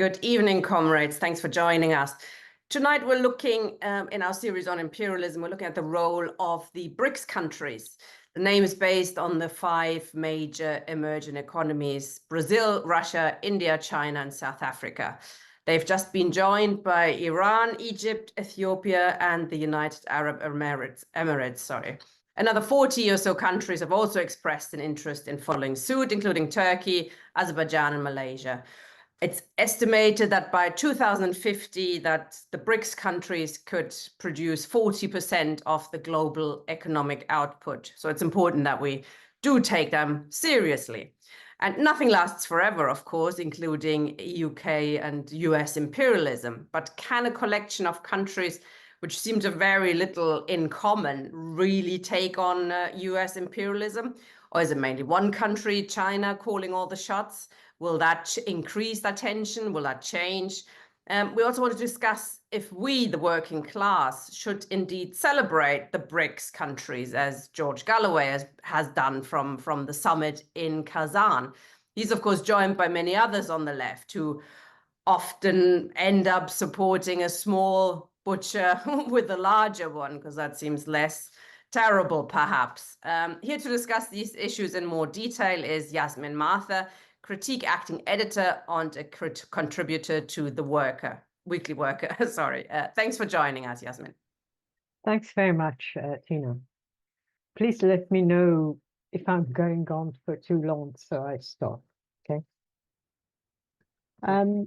Good evening, comrades. Thanks for joining us. Tonight, we're looking in our series on imperialism, we're looking at the role of the BRICS countries. The name is based on the 5 major emerging economies: Brazil, Russia, India, China, and South Africa. They've just been joined by Iran, Egypt, Ethiopia, and the United Arab Emirates. Another 40 or so countries have also expressed an interest in following suit, including Turkey, Azerbaijan, and Malaysia. It's estimated that by 2050 that the BRICS countries could produce 40% of the global economic output. So it's important that we do take them seriously. And nothing lasts forever, of course, including UK and US imperialism. But can a collection of countries which seem to have very little in common really take on US imperialism? Or is it mainly one country, China, calling all the shots? Will that increase that tension? Will that change? We also want to discuss if we, the working class, should indeed celebrate the BRICS countries, as George Galloway has done from the summit in Kazan. He's, of course, joined by many others on the left who often end up supporting a small butcher with a larger one, because that seems less terrible, perhaps. Here to discuss these issues in more detail is Yassamine Mather, critique acting editor and a contributor to the Weekly Worker. Sorry. Thanks for joining us, Yassamine. Thanks very much, Tina. Please let me know if I'm going on for too long, so I stop. Okay. I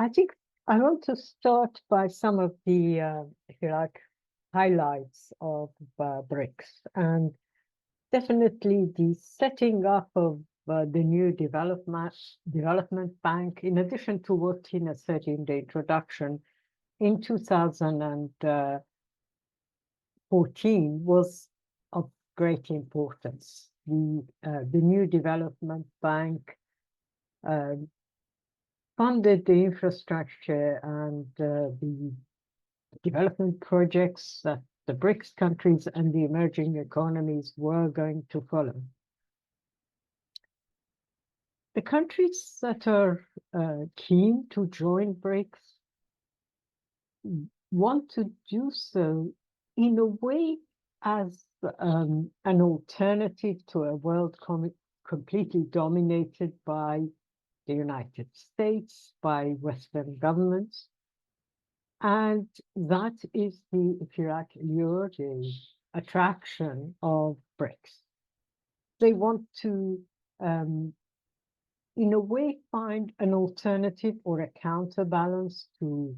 think I want to start by some of the, if you like, highlights of BRICS, and definitely the setting up of the new development bank, in addition to what Tina said in the introduction, in 2014 was of great importance. The new development bank funded the infrastructure and the development projects that the BRICS countries and the emerging economies were going to follow. The countries that are keen to join BRICS want to do so in a way as an alternative to a world completely dominated by the United States, by Western governments. And that is the, if you like, lure, the attraction of BRICS. They want to, in a way, find an alternative or a counterbalance to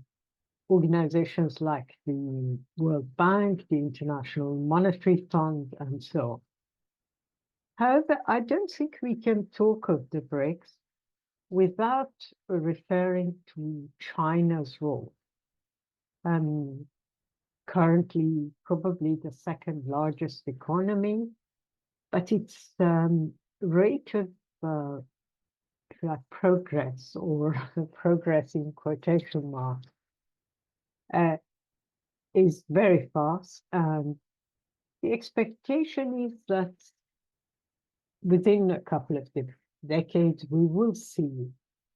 organizations like the World Bank, the International Monetary Fund, and so on. However, I don't think we can talk of the BRICS without referring to China's role. Currently probably the second largest economy, but its rate of progress, or progress in quotation marks, is very fast. And the expectation is that within a couple of decades, we will see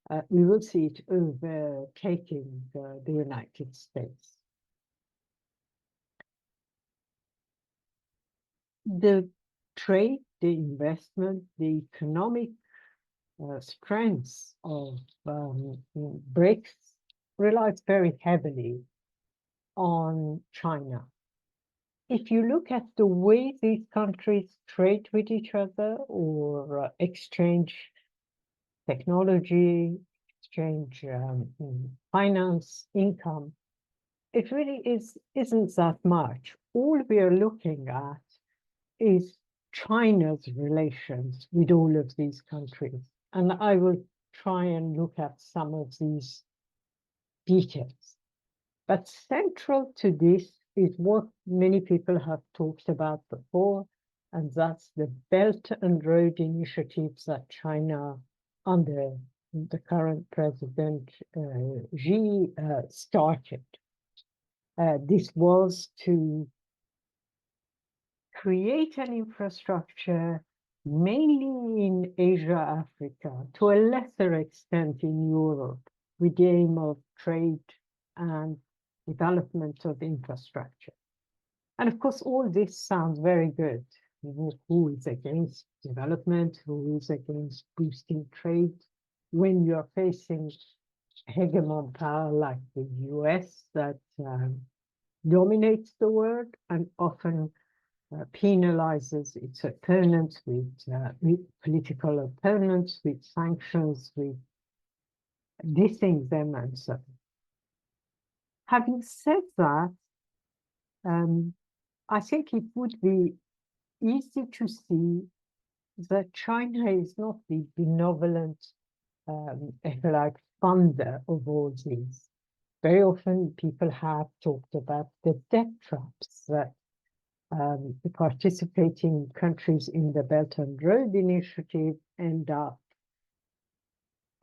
it overtaking the United States. The trade, the investment, the economic strengths of BRICS relies very heavily on China. If you look at the way these countries trade with each other or exchange technology, exchange finance, income, it really isn't that much. All we are looking at is China's relations with all of these countries. And I will try and look at some of these details. But central to this is what many people have talked about before, and that's the Belt and Road initiatives that China, under the current president Xi, started. This was to create an infrastructure mainly in Asia, Africa, to a lesser extent in Europe, with the aim of trade and development of infrastructure. And of course, all this sounds very good. Who is against development? Who is against boosting trade? When you're facing hegemon power like the US that dominates the world and often penalizes its opponents with political opponents, with sanctions, with dissing them and so on. Having said that, I think it would be easy to see that China is not the benevolent, if you like, funder of all these. Very often people have talked about the debt traps that the participating countries in the Belt and Road Initiative end up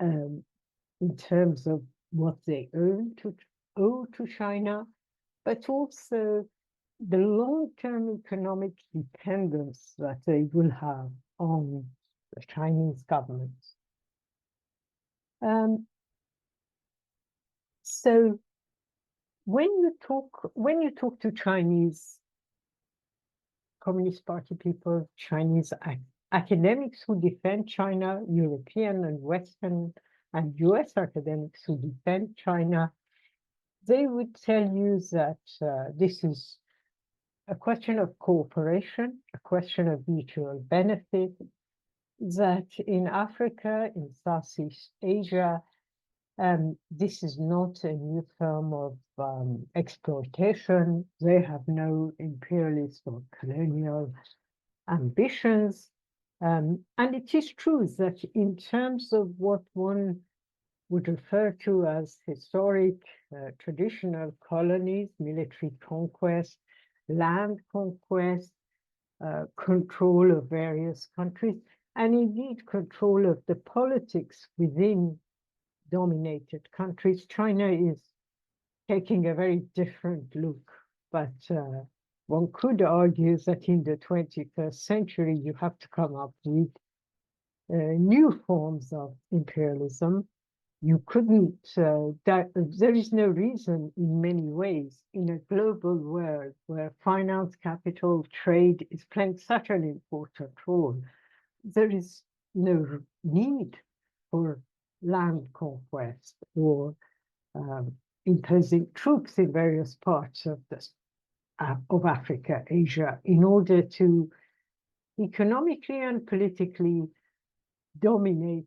in terms of what they owe to China, but also the long-term economic dependence that they will have on the Chinese government. So when you talk to Chinese Communist Party people, Chinese academics who defend China, European and Western and US academics who defend China, they would tell you that this is a question of cooperation, a question of mutual benefit, that in Africa, in Southeast Asia, this is not a new form of exploitation. They have no imperialist or colonial ambitions. And it is true that in terms of what one would refer to as historic, traditional colonies, military conquest, land conquest, control of various countries, and indeed control of the politics within dominated countries, China is taking a very different look. But one could argue that in the 21st century, you have to come up with new forms of imperialism. You couldn't, there is no reason in many ways in a global world where finance, capital, trade is playing such an important role. There is no need for land conquest or imposing troops in various parts of Africa, Asia, in order to economically and politically dominate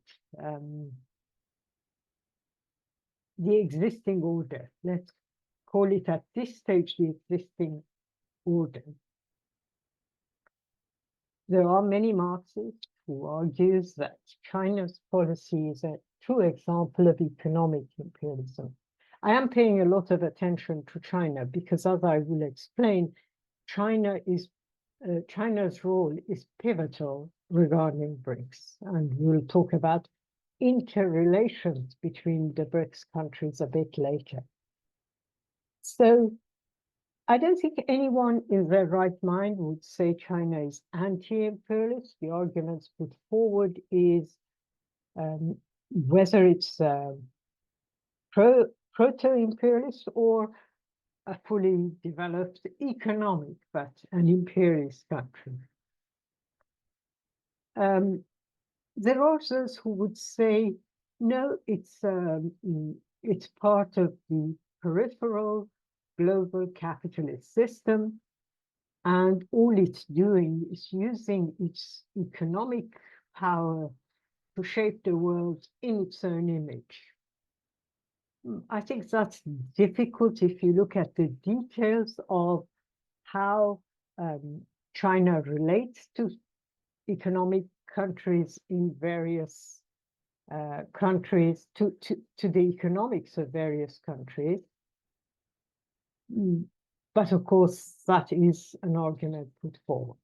the existing order. Let's call it at this stage the existing order. There are many Marxists who argue that China's policy is a true example of economic imperialism. I am paying a lot of attention to China because, as I will explain, China's role is pivotal regarding BRICS, and we'll talk about interrelations between the BRICS countries a bit later. So I don't think anyone in their right mind would say China is anti-imperialist. The arguments put forward is whether it's proto-imperialist or a fully developed economic, but an imperialist country. There are those who would say, no, it's part of the peripheral global capitalist system, and all it's doing is using its economic power to shape the world in its own image. I think that's difficult if you look at the details of how China relates to economic countries in various countries, to the economics of various countries. But of course, that is an argument put forward.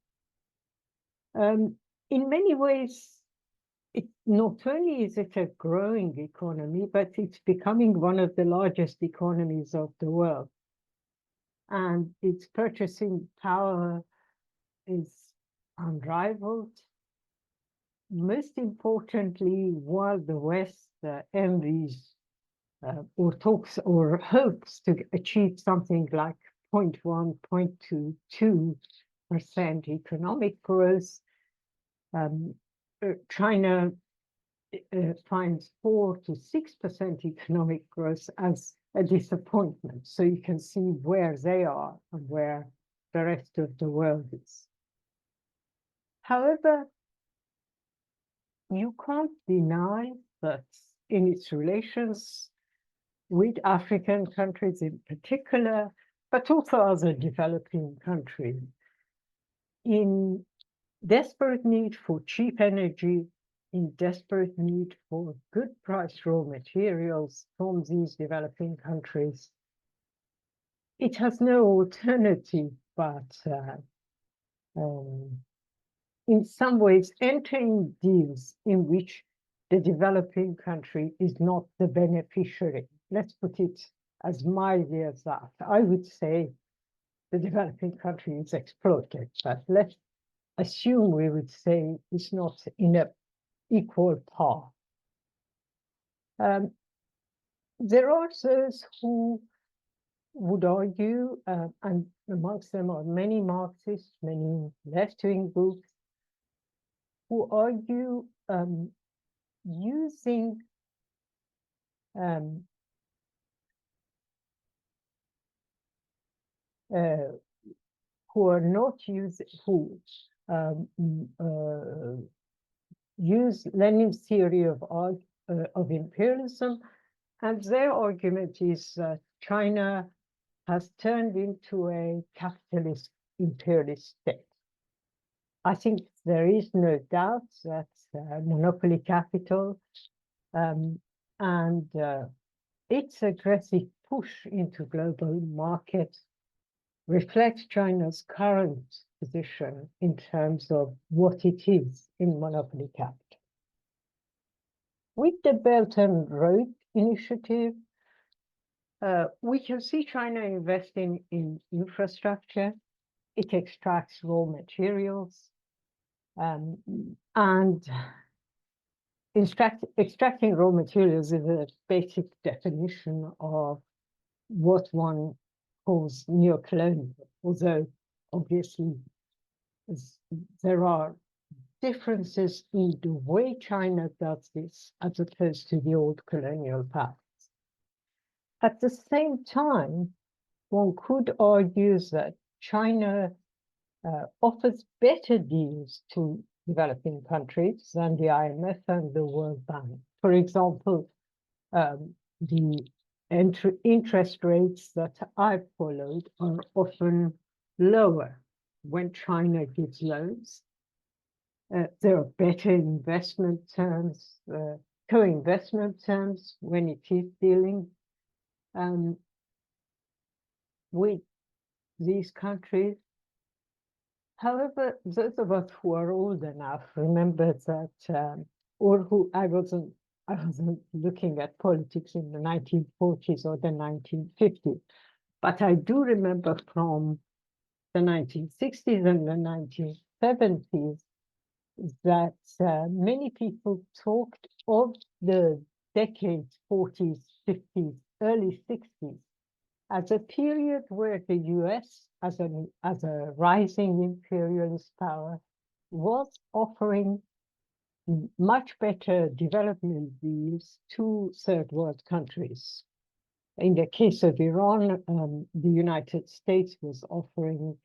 In many ways, not only is it a growing economy, but it's becoming one of the largest economies of the world. And its purchasing power is unrivaled. Most importantly, while the West envies or talks or hopes to achieve something like 0.1, 0.22% economic growth. China finds 4 to 6% economic growth as a disappointment. So you can see where they are and where the rest of the world is. However, you can't deny that in its relations with African countries in particular, but also other developing countries, in desperate need for cheap energy, in desperate need for good price raw materials from these developing countries, it has no alternative but in some ways entering deals in which the developing country is not the beneficiary. Let's put it as mildly as that. I would say the developing country is exploited, but let's assume we would say it's not in an equal par. There are those who would argue, and amongst them are many Marxists, many left-wing groups, who argue using who are not using, who use Lenin's theory of imperialism, and their argument is that China has turned into a capitalist imperialist state. I think there is no doubt that monopoly capital and its aggressive push into global markets reflects China's current position in terms of what it is in monopoly capital. With the Belt and Road Initiative, we can see China investing in infrastructure. It extracts raw materials, and extracting raw materials is a basic definition of what one calls neocolonial, although obviously there are differences in the way China does this as opposed to the old colonial powers. At the same time, one could argue that China offers better deals to developing countries than the IMF and the World Bank. For example, the interest rates that I've followed are often lower when China gives loans. There are better investment terms, co-investment terms when it is dealing with these countries. However, those of us who are old enough remember that, or who I wasn't looking at politics in the 1940s or the 1950s, but I do remember from the 1960s and the 1970s that many people talked of the decades 40s, 50s, early 60s as a period where the US, as a rising imperialist power, was offering much better development deals to third world countries. In the case of Iran, the United States was offering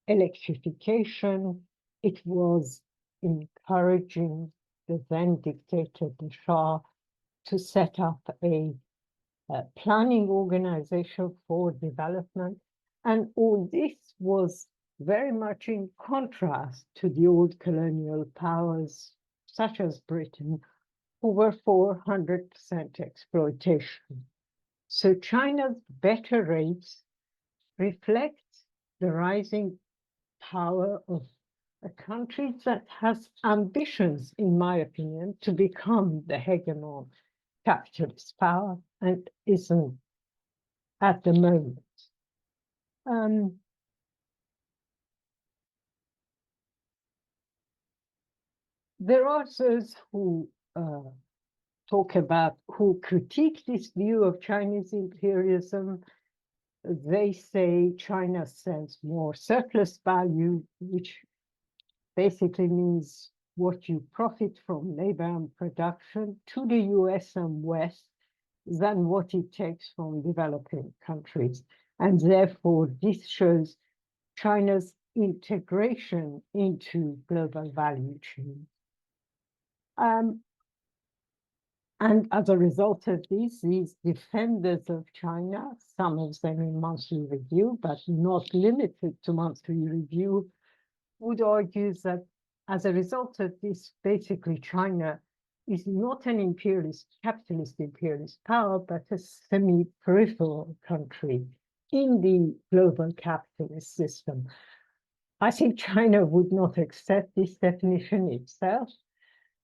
electrification. It was encouraging the then dictator, the Shah, to set up a planning organization for development. And all this was very much in contrast to the old colonial powers, such as Britain, who were for 100% exploitation. So China's better rates reflect the rising power of a country that has ambitions, in my opinion, to become the hegemon capitalist power and isn't at the moment. There are those who talk about who critique this view of Chinese imperialism, they say China sells more surplus value, which basically means what you profit from labor and production to the US and West than what it takes from developing countries. And therefore, this shows China's integration into global value chains. And as a result of this, these defenders of China, some of them in monthly review, but not limited to monthly review, would argue that as a result of this, basically China is not an imperialist, capitalist imperialist power, but a semi-peripheral country in the global capitalist system. I think China would not accept this definition itself,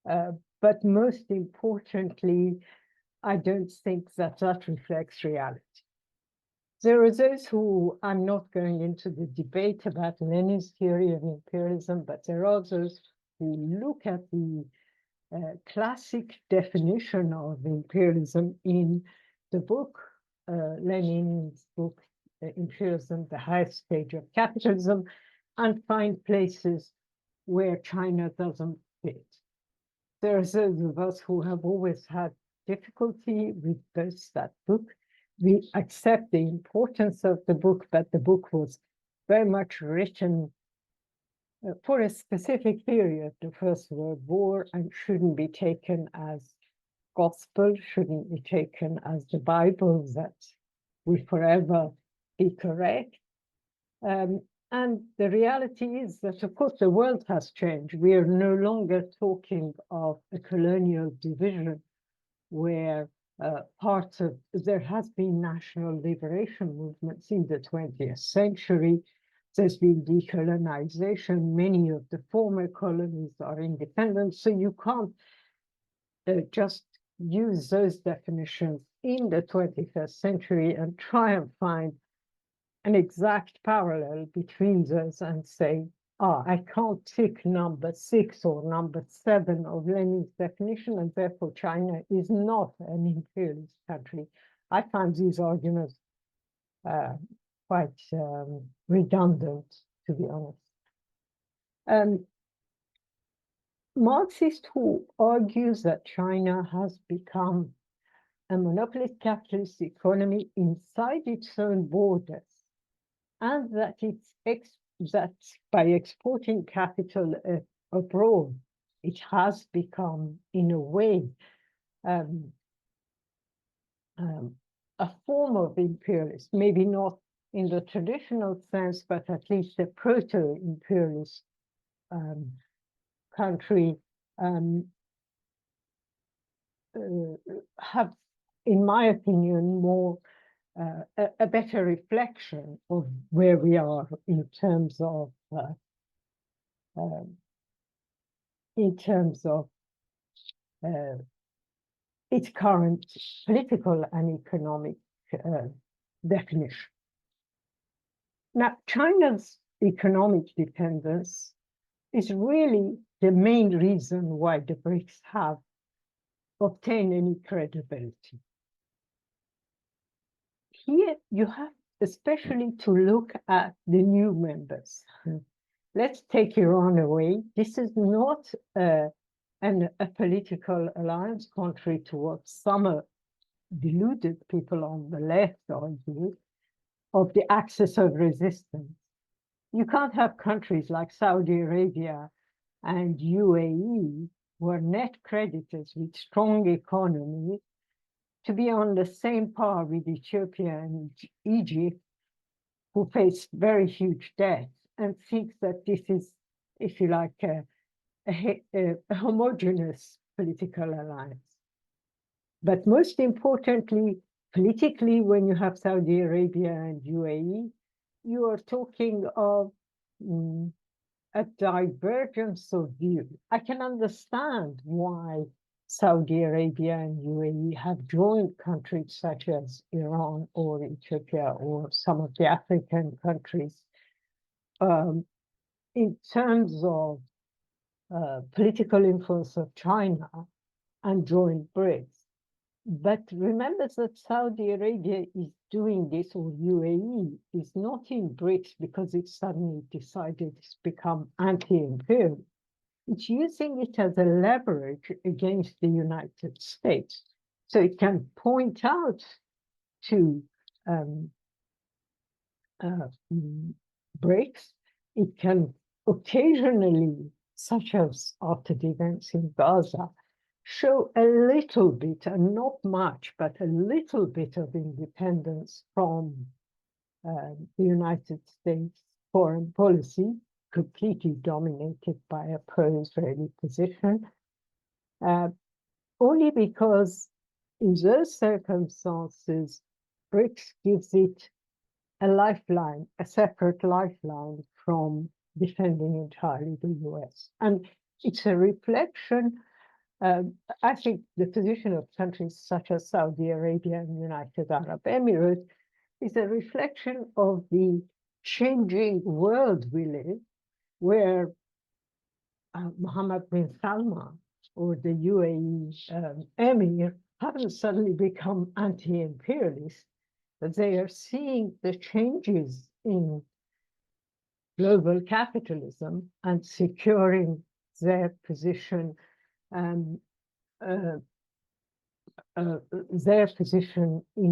but most importantly, I don't think that that reflects reality. There are those who, I'm not going into the debate about Lenin's theory of imperialism, but there are those who look at the classic definition of imperialism in the book, Lenin's book, Imperialism, the Highest Stage of Capitalism, and find places where China doesn't fit. There are those of us who have always had difficulty with that book. We accept the importance of the book, but the book was very much written for a specific period, the First World War, and shouldn't be taken as gospel, shouldn't be taken as the Bible that will forever be correct. And the reality is that, of course, the world has changed. We are no longer talking of a colonial division where there has been national liberation movements in the 20th century. There's been decolonization. Many of the former colonies are independent. So you can't just use those definitions in the 21st century and try and find an exact parallel between those and say, I can't tick number 6 or number 7 of Lenin's definition, and therefore China is not an imperialist country. I find these arguments quite redundant, to be honest. Marxists who argues that China has become a monopolist capitalist economy inside its own borders, and that that by exporting capital abroad, it has become, in a way, a form of imperialist, maybe not in the traditional sense, but at least a proto-imperialist country, have, in my opinion, more a better reflection of where we are in terms of its current political and economic definition. Now, China's economic dependence is really the main reason why the BRICS have obtained any credibility. Here you have especially to look at the new members. Let's take Iran away. This is not a political alliance, contrary to what some deluded people on the left argue, of the axis of resistance. You can't have countries like Saudi Arabia and UAE, who are net creditors with strong economies, to be on the same par with Ethiopia and Egypt, who face very huge debts, and think that this is, if you like, a homogeneous political alliance. But most importantly, politically, when you have Saudi Arabia and UAE, you are talking of a divergence of view. I can understand why Saudi Arabia and UAE have joined countries such as Iran or Ethiopia or some of the African countries in terms of political influence of China. and join BRICS. But remember that Saudi Arabia is doing this, or UAE is not in BRICS because it suddenly decided to become anti-imperial. It's using it as a leverage against the United States. So it can point out to BRICS. It can occasionally, such as after the events in Gaza, show a little bit, and not much, but a little bit of independence from the United States foreign policy, completely dominated by a pro-Israeli position, only because in those circumstances, BRICS gives it a lifeline, a separate lifeline from defending entirely the US. And it's a reflection. I think the position of countries such as Saudi Arabia and United Arab Emirates is a reflection of the changing world we live, where Mohammed bin Salman or the UAE emir haven't suddenly become anti-imperialist, but they are seeing the changes in global capitalism and securing their position in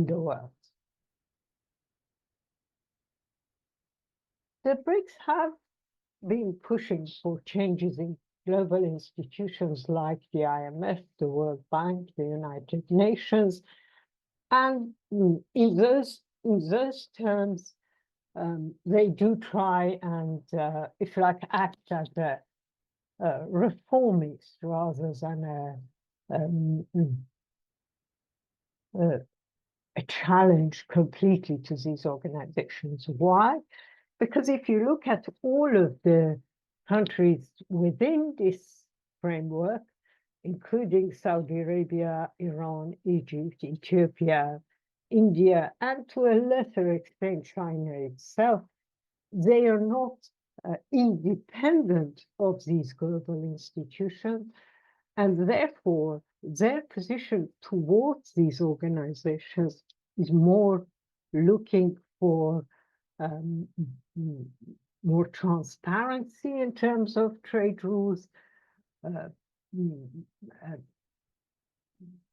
the world. The BRICS have been pushing for changes in global institutions like the IMF, the World Bank, the United Nations, and in those terms, they do try and, if you like, act as a reformist rather than a challenge completely to these organizations. Why? Because if you look at all of the countries within this framework, including Saudi Arabia, Iran, Egypt, Ethiopia, India, and to a lesser extent, China itself, they are not independent of these global institutions, and therefore their position towards these organizations is more looking for more transparency in terms of trade rules,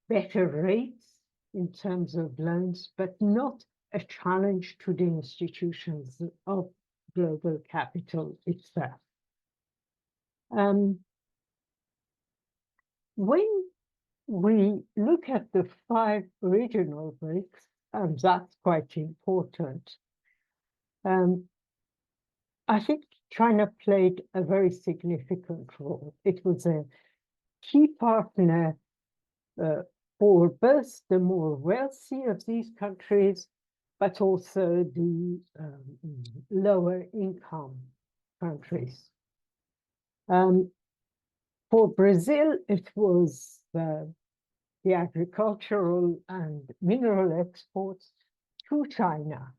better rates in terms of loans, but not a challenge to the institutions of global capital itself. When we look at the 5 regional BRICS, and that's quite important, I think China played a very significant role. It was a key partner for both the more wealthy of these countries, but also the lower income countries. For Brazil, it was the agricultural and mineral exports to China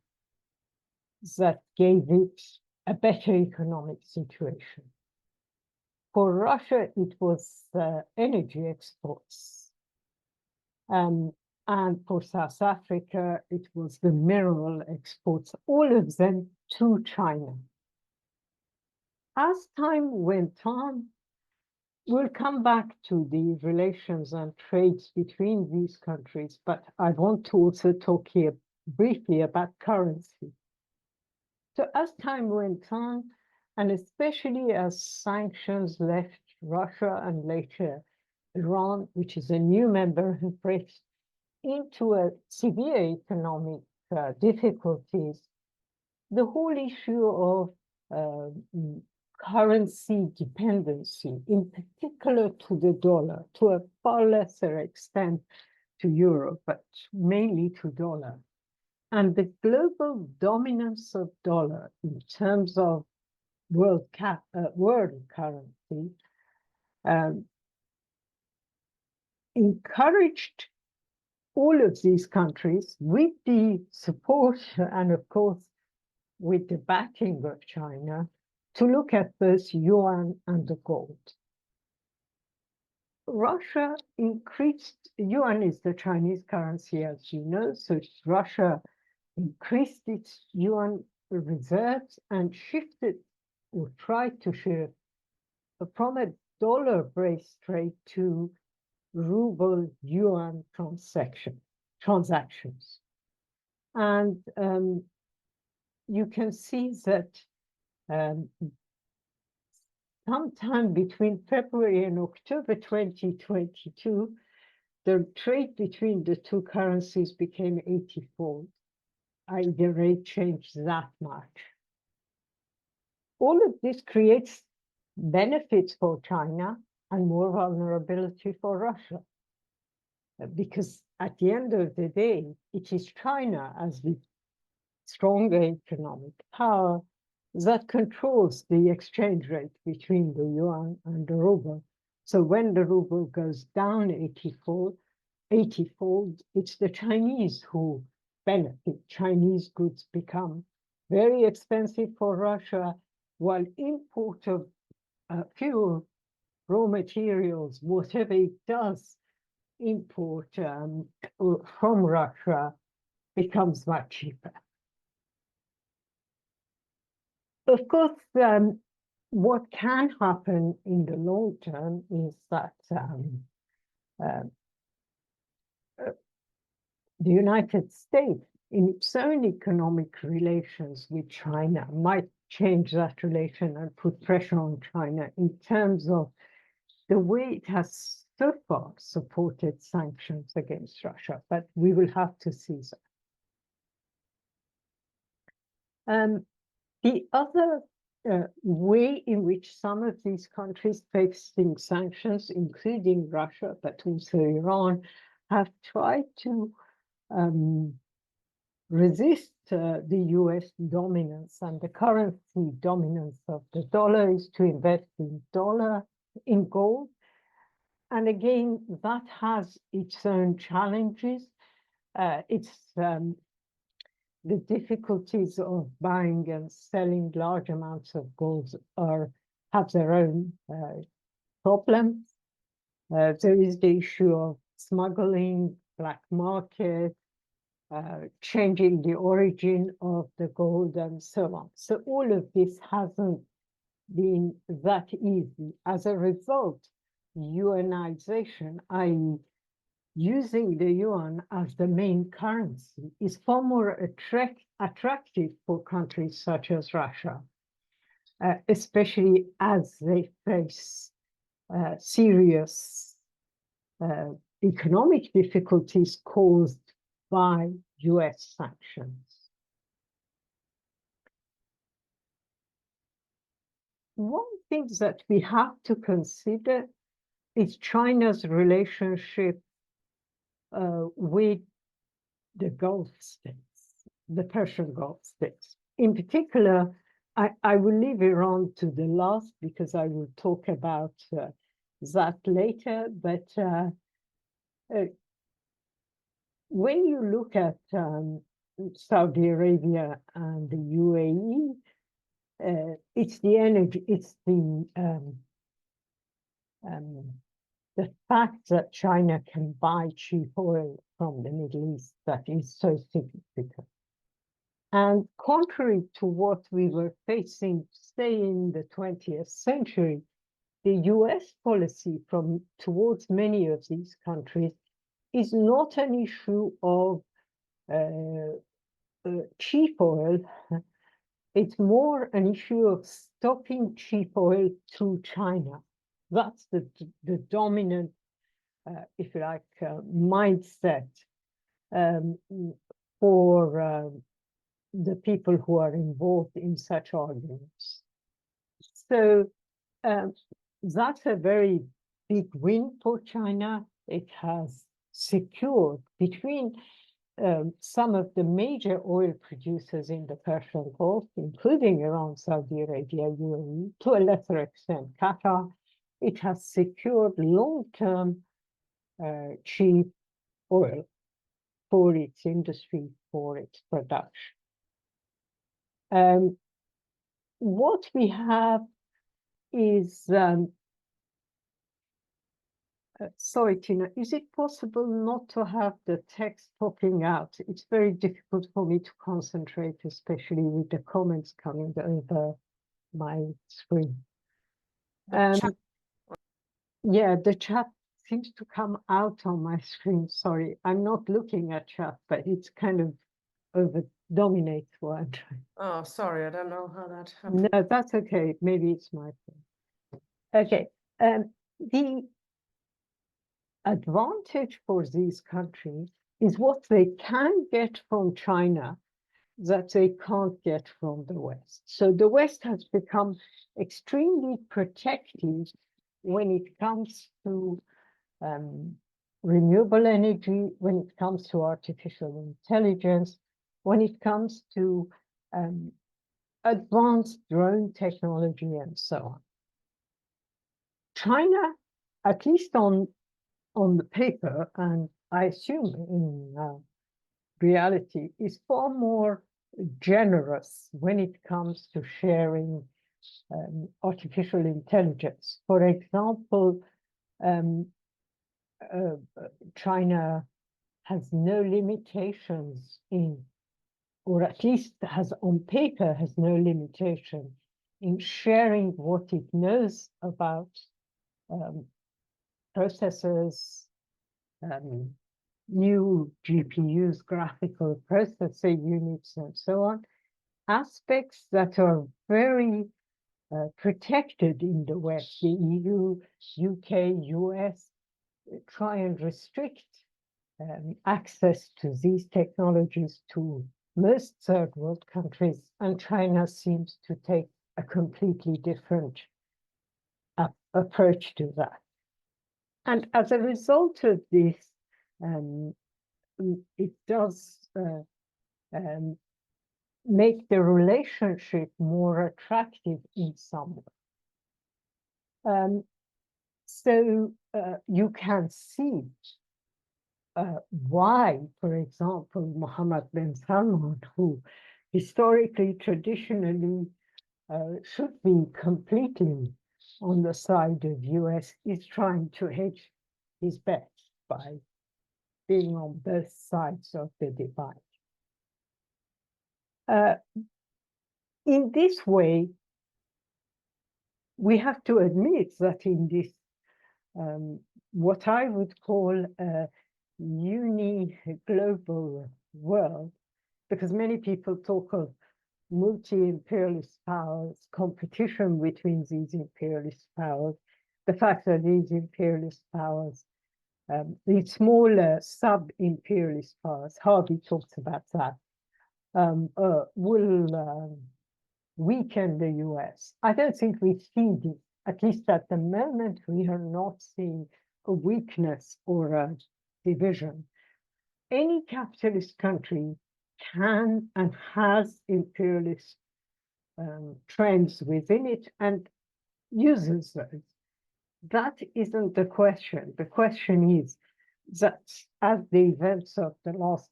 that gave it a better economic situation. For Russia, it was energy exports. And for South Africa, it was the mineral exports, all of them to China. As time went on, we'll come back to the relations and trades between these countries, but I want to also talk here briefly about currency. So as time went on, and especially as sanctions left Russia and later Iran, which is a new member of BRICS, into a severe economic difficulties, the whole issue of currency dependency, in particular to the dollar, to a far lesser extent to euro, but mainly to dollar, and the global dominance of dollar in terms of world currency encouraged all of these countries, with the support and of course with the backing of China, to look at both yuan and the gold. Russia increased, yuan is the Chinese currency, as you know, so Russia increased its yuan reserves and shifted or tried to shift from a dollar-based trade to ruble yuan transactions. And you can see that sometime between February and October 2022, the trade between the two currencies became 80-fold. The rate changed that much. All of this creates benefits for China and more vulnerability for Russia. Because at the end of the day, it is China as the stronger economic power that controls the exchange rate between the yuan and the ruble. So when the ruble goes down 80-fold, it's the Chinese who benefit. Chinese goods become very expensive for Russia, while import of fuel, raw materials, whatever it does import from Russia becomes much cheaper. Of course, what can happen in the long term is that the United States, in its own economic relations with China, might change that relation and put pressure on China in terms of the way it has so far supported sanctions against Russia, but we will have to see that. The other way in which some of these countries facing sanctions, including Russia, but also Iran, have tried to resist the US dominance and the currency dominance of the dollar is to invest in gold. And again, that has its own challenges. The difficulties of buying and selling large amounts of gold have their own problems. There is the issue of smuggling, black market, changing the origin of the gold, and so on. So all of this hasn't been that easy. As a result, yuanization, i.e., using the yuan as the main currency, is far more attractive for countries such as Russia, especially as they face serious economic difficulties caused by US sanctions. One thing that we have to consider is China's relationship with the Gulf states, the Persian Gulf states. In particular, I will leave Iran to the last because I will talk about that later. But when you look at Saudi Arabia and the UAE, it's the energy, it's the fact that China can buy cheap oil from the Middle East that is so significant. And contrary to what we were facing, say, in the 20th century, the US policy towards many of these countries is not an issue of cheap oil. It's more an issue of stopping cheap oil through China. That's the dominant, if you like, mindset for the people who are involved in such arguments. So that's a very big win for China. It has secured between some of the major oil producers in the Persian Gulf, including Iran, Saudi Arabia, UAE, to a lesser extent Qatar, it has secured long-term cheap oil for its industry, for its production. What we have is Sorry, Tina, is it possible not to have the text popping out? It's very difficult for me to concentrate, especially with the comments coming over my screen. Chat. Yeah, the chat seems to come out on my screen. Sorry, I'm not looking at chat, but it's kind of over dominates what I'm trying. Oh, sorry, I don't know how that happened. No, that's okay. Maybe it's my fault. Okay. The advantage for these countries is what they can get from China that they can't get from the West. So the West has become extremely protective when it comes to renewable energy, when it comes to artificial intelligence, when it comes to advanced drone technology and so on. China, at least on the paper, and I assume in reality, is far more generous when it comes to sharing artificial intelligence. For example, China has no limitations in, or at least has on paper, has no limitation in sharing what it knows about processors, new GPUs, graphical processor units, and so on, aspects that are very protected in the West. The EU, UK, US try and restrict access to these technologies to most third world countries, and China seems to take a completely different approach to that. And as a result of this, it does make the relationship more attractive in some way. So you can see why, for example, Mohammed bin Salman, who historically, traditionally should be completely on the side of US, is trying to hedge his bets by being on both sides of the divide. In this way, we have to admit that in this, what I would call a uni-global world, because many people talk of multi-imperialist powers, competition between these imperialist powers, the fact that these imperialist powers, the smaller sub-imperialist powers, Harvey talks about that, will weaken the US. I don't think we see this, at least at the moment, we are not seeing a weakness or a division. Any capitalist country can and has imperialist trends within it and uses those. That isn't the question. The question is that, as the events of the last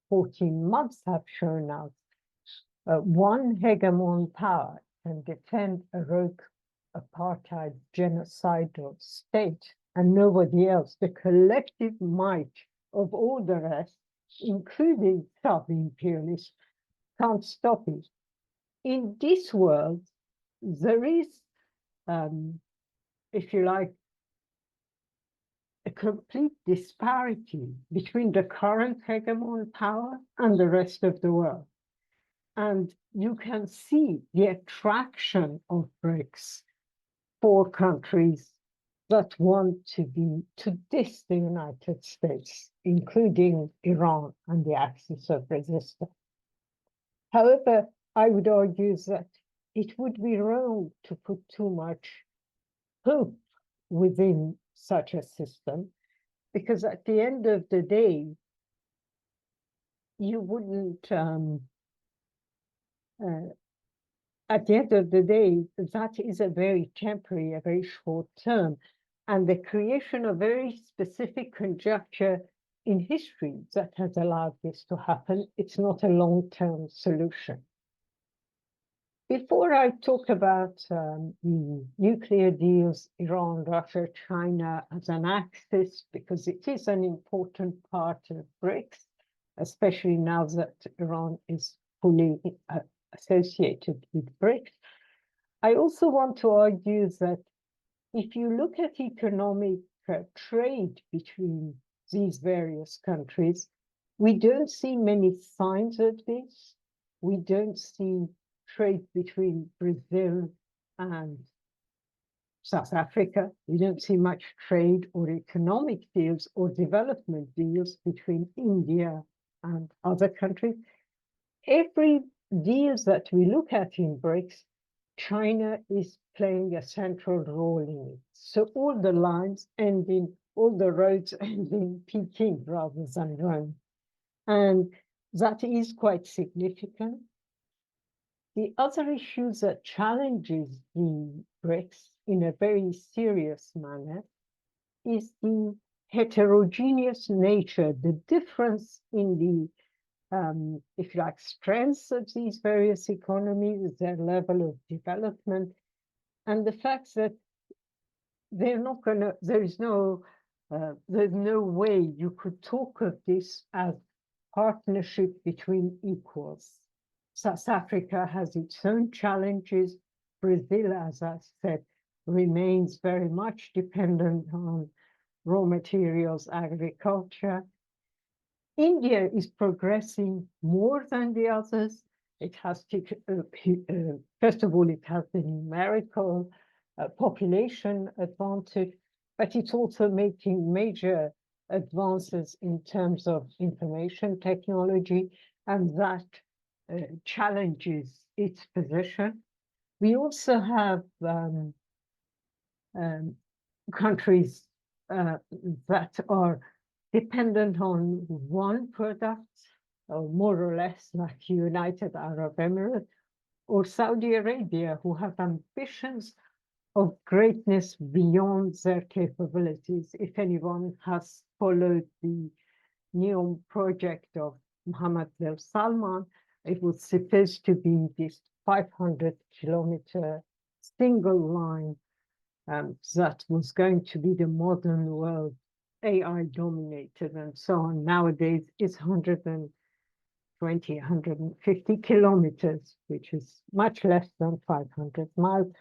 14 months have shown us, one hegemon power can defend a rogue apartheid genocidal state and nobody else. The collective might of all the rest, including sub-imperialists, can't stop it. In this world, there is, if you like, a complete disparity between the current hegemon power and the rest of the world. And you can see the attraction of BRICS for countries that want to diss the United States, including Iran and the axis of resistance. However, I would argue that it would be wrong to put too much hope within such a system, because at the end of the day, you wouldn't, at the end of the day, that is a very temporary, a very short term, and the creation of very specific conjuncture in history that has allowed this to happen. It's not a long-term solution. Before I talk about the nuclear deals, Iran, Russia, China as an axis, because it is an important part of BRICS, especially now that Iran is fully associated with BRICS. I also want to argue that if you look at economic trade between these various countries, we don't see many signs of this. We don't see trade between Brazil and South Africa. We don't see much trade or economic deals or development deals between India and other countries. Every deals that we look at in BRICS, China is playing a central role in it. So all the lines end in, all the roads end in Peking rather than Rome. And that is quite significant. The other issue that challenges the BRICS in a very serious manner is the heterogeneous nature, the difference in the if you like, strengths of these various economies, their level of development, and the fact that they're not going to, there's no way you could talk of this as partnership between equals. South Africa has its own challenges. Brazil, as I said, remains very much dependent on raw materials, agriculture. India is progressing more than the others. It has, first of all, it has the numerical population advantage, but it's also making major advances in terms of information technology, and that challenges its position. We also have countries that are dependent on one product, or more or less like United Arab Emirates or Saudi Arabia, who have ambitions of greatness beyond their capabilities. If anyone has followed the NEOM project of Mohammed bin Salman, it was supposed to be this 500-kilometer single line that was going to be the modern world, AI dominated and so on. Nowadays, it's 120, 150 kilometers, which is much less than 500 miles.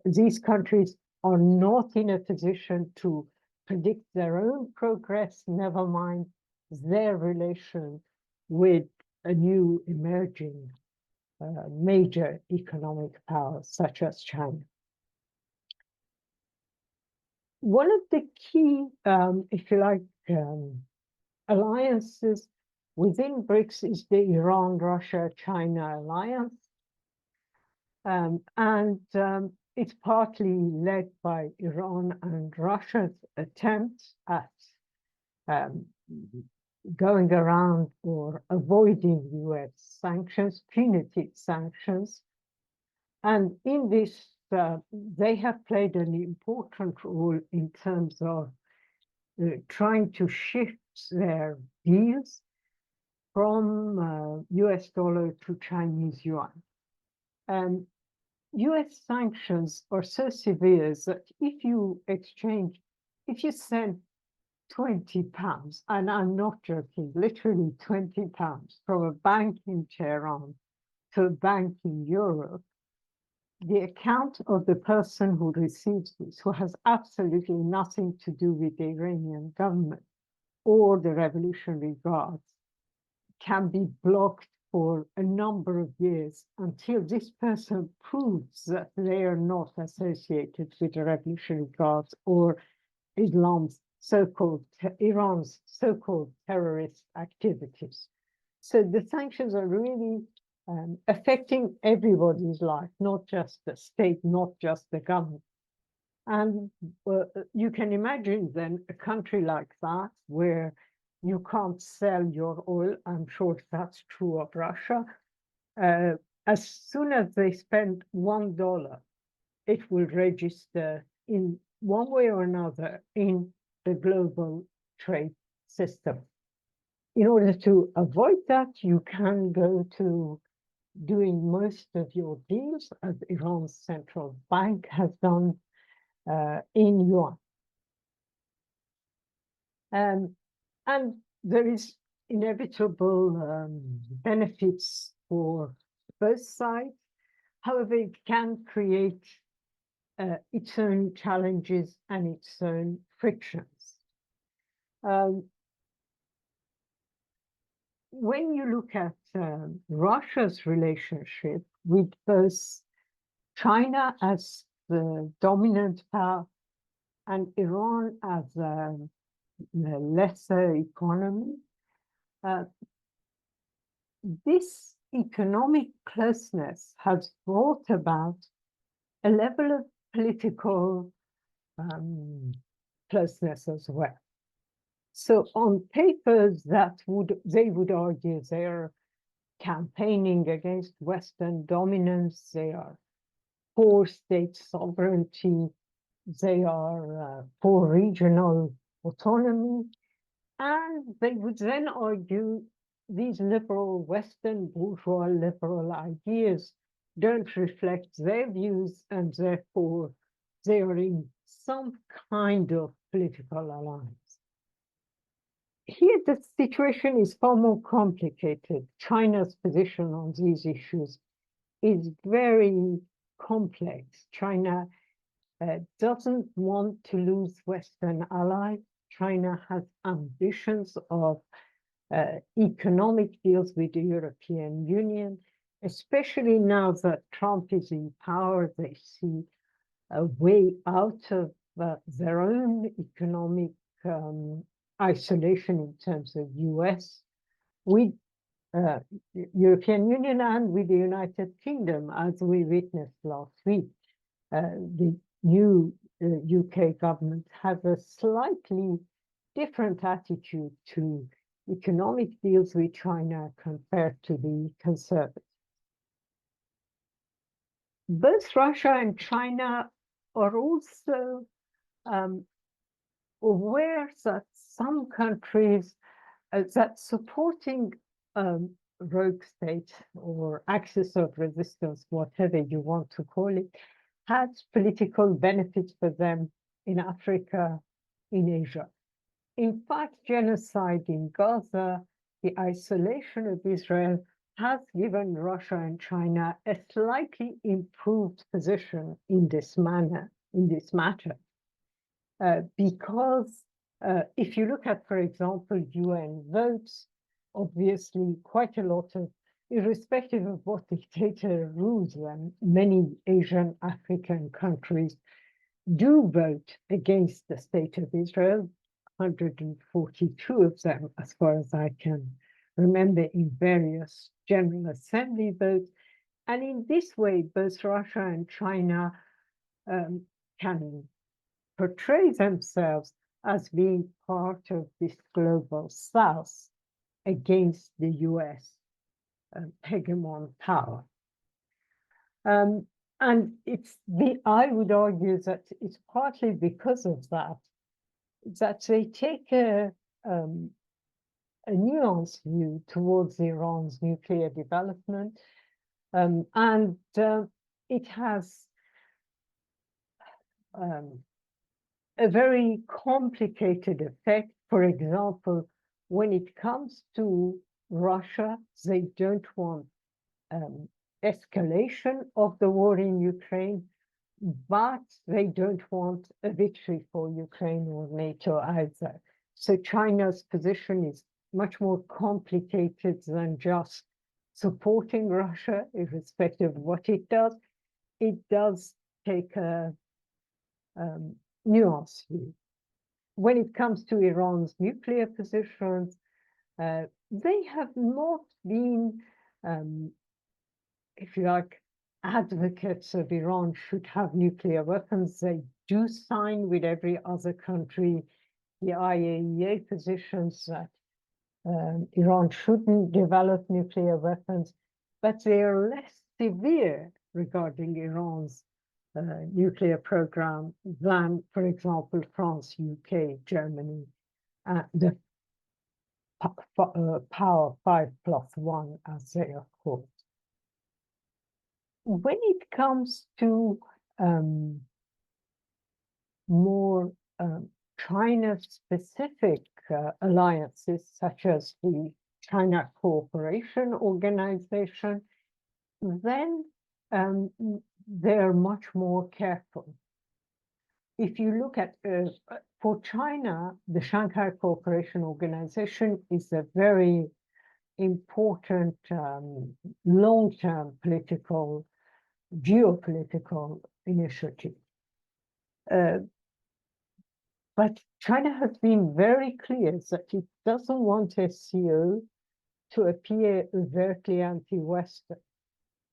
These countries are not in a position to predict their own progress, never mind their relation with a new emerging major economic power such as China. One of the key, if you like, alliances within BRICS is the Iran-Russia-China alliance. It's partly led by Iran and Russia's attempts at going around or avoiding US sanctions, punitive sanctions. And in this, they have played an important role in terms of trying to shift their deals from US dollar to Chinese yuan. And US sanctions are so severe that if you send 20 pounds, and I'm not joking, literally 20 pounds from a bank in Tehran to a bank in Europe, the account of the person who receives this, who has absolutely nothing to do with the Iranian government or the Revolutionary Guards, can be blocked for a number of years until this person proves that they are not associated with the Revolutionary Guards or Iran's so-called terrorist activities. So the sanctions are really affecting everybody's life, not just the state, not just the government. And you can imagine then a country like that where you can't sell your oil. I'm sure that's true of Russia. As soon as they spend $1, it will register in one way or another in the global trade system. In order to avoid that, you can go to doing most of your deals, as Iran's central bank has done, in yuan. And there is inevitable benefits for both sides. However, it can create its own challenges and its own frictions. When you look at Russia's relationship with both China as the dominant power and Iran as a lesser economy, this economic closeness has brought about a level of political closeness as well. So on papers they would argue they're campaigning against Western dominance, they are for state sovereignty, they are for regional autonomy, and they would then argue these liberal Western bourgeois liberal ideas don't reflect their views, and therefore they are in some kind of political alliance. Here, the situation is far more complicated. China's position on these issues is very complex. China doesn't want to lose Western allies. China has ambitions of economic deals with the European Union, especially now that Trump is in power. They see a way out of their own economic isolation in terms of US with European Union and with the United Kingdom, as we witnessed last week. The new UK government has a slightly different attitude to economic deals with China compared to the conservatives. Both Russia and China are also aware that some countries that supporting rogue state or axis of resistance, whatever you want to call it, has political benefits for them in Africa, in Asia. In fact, genocide in Gaza, the isolation of Israel, has given Russia and China a slightly improved position in this matter, because if you look at, for example, UN votes, obviously quite a lot of, irrespective of what dictator rules them, many Asian, African countries do vote against the state of Israel, 142 of them, as far as I can remember, in various General Assembly votes. And in this way, both Russia and China can portray themselves as being part of this global South against the US hegemon power. And I would argue that it's partly because of that they take a nuanced view towards Iran's nuclear development, and it has a very complicated effect. For example, when it comes to Russia, they don't want escalation of the war in Ukraine, but they don't want a victory for Ukraine or NATO either. So China's position is much more complicated than just supporting Russia, irrespective of what it does. It does take a nuanced view. When it comes to Iran's nuclear positions, they have not been, if you like, advocates of Iran should have nuclear weapons. They do sign with every other country the IAEA positions that Iran shouldn't develop nuclear weapons, but they are less severe regarding Iran's nuclear program than, for example, France, UK, Germany, the Power 5+1, as they are called. when it comes to more China-specific alliances, such as the China Cooperation Organization, then they're much more careful. If you look at, for China, the Shanghai Cooperation Organization is a very important long-term political, geopolitical initiative. But China has been very clear that it doesn't want SCO to appear overtly anti-Western.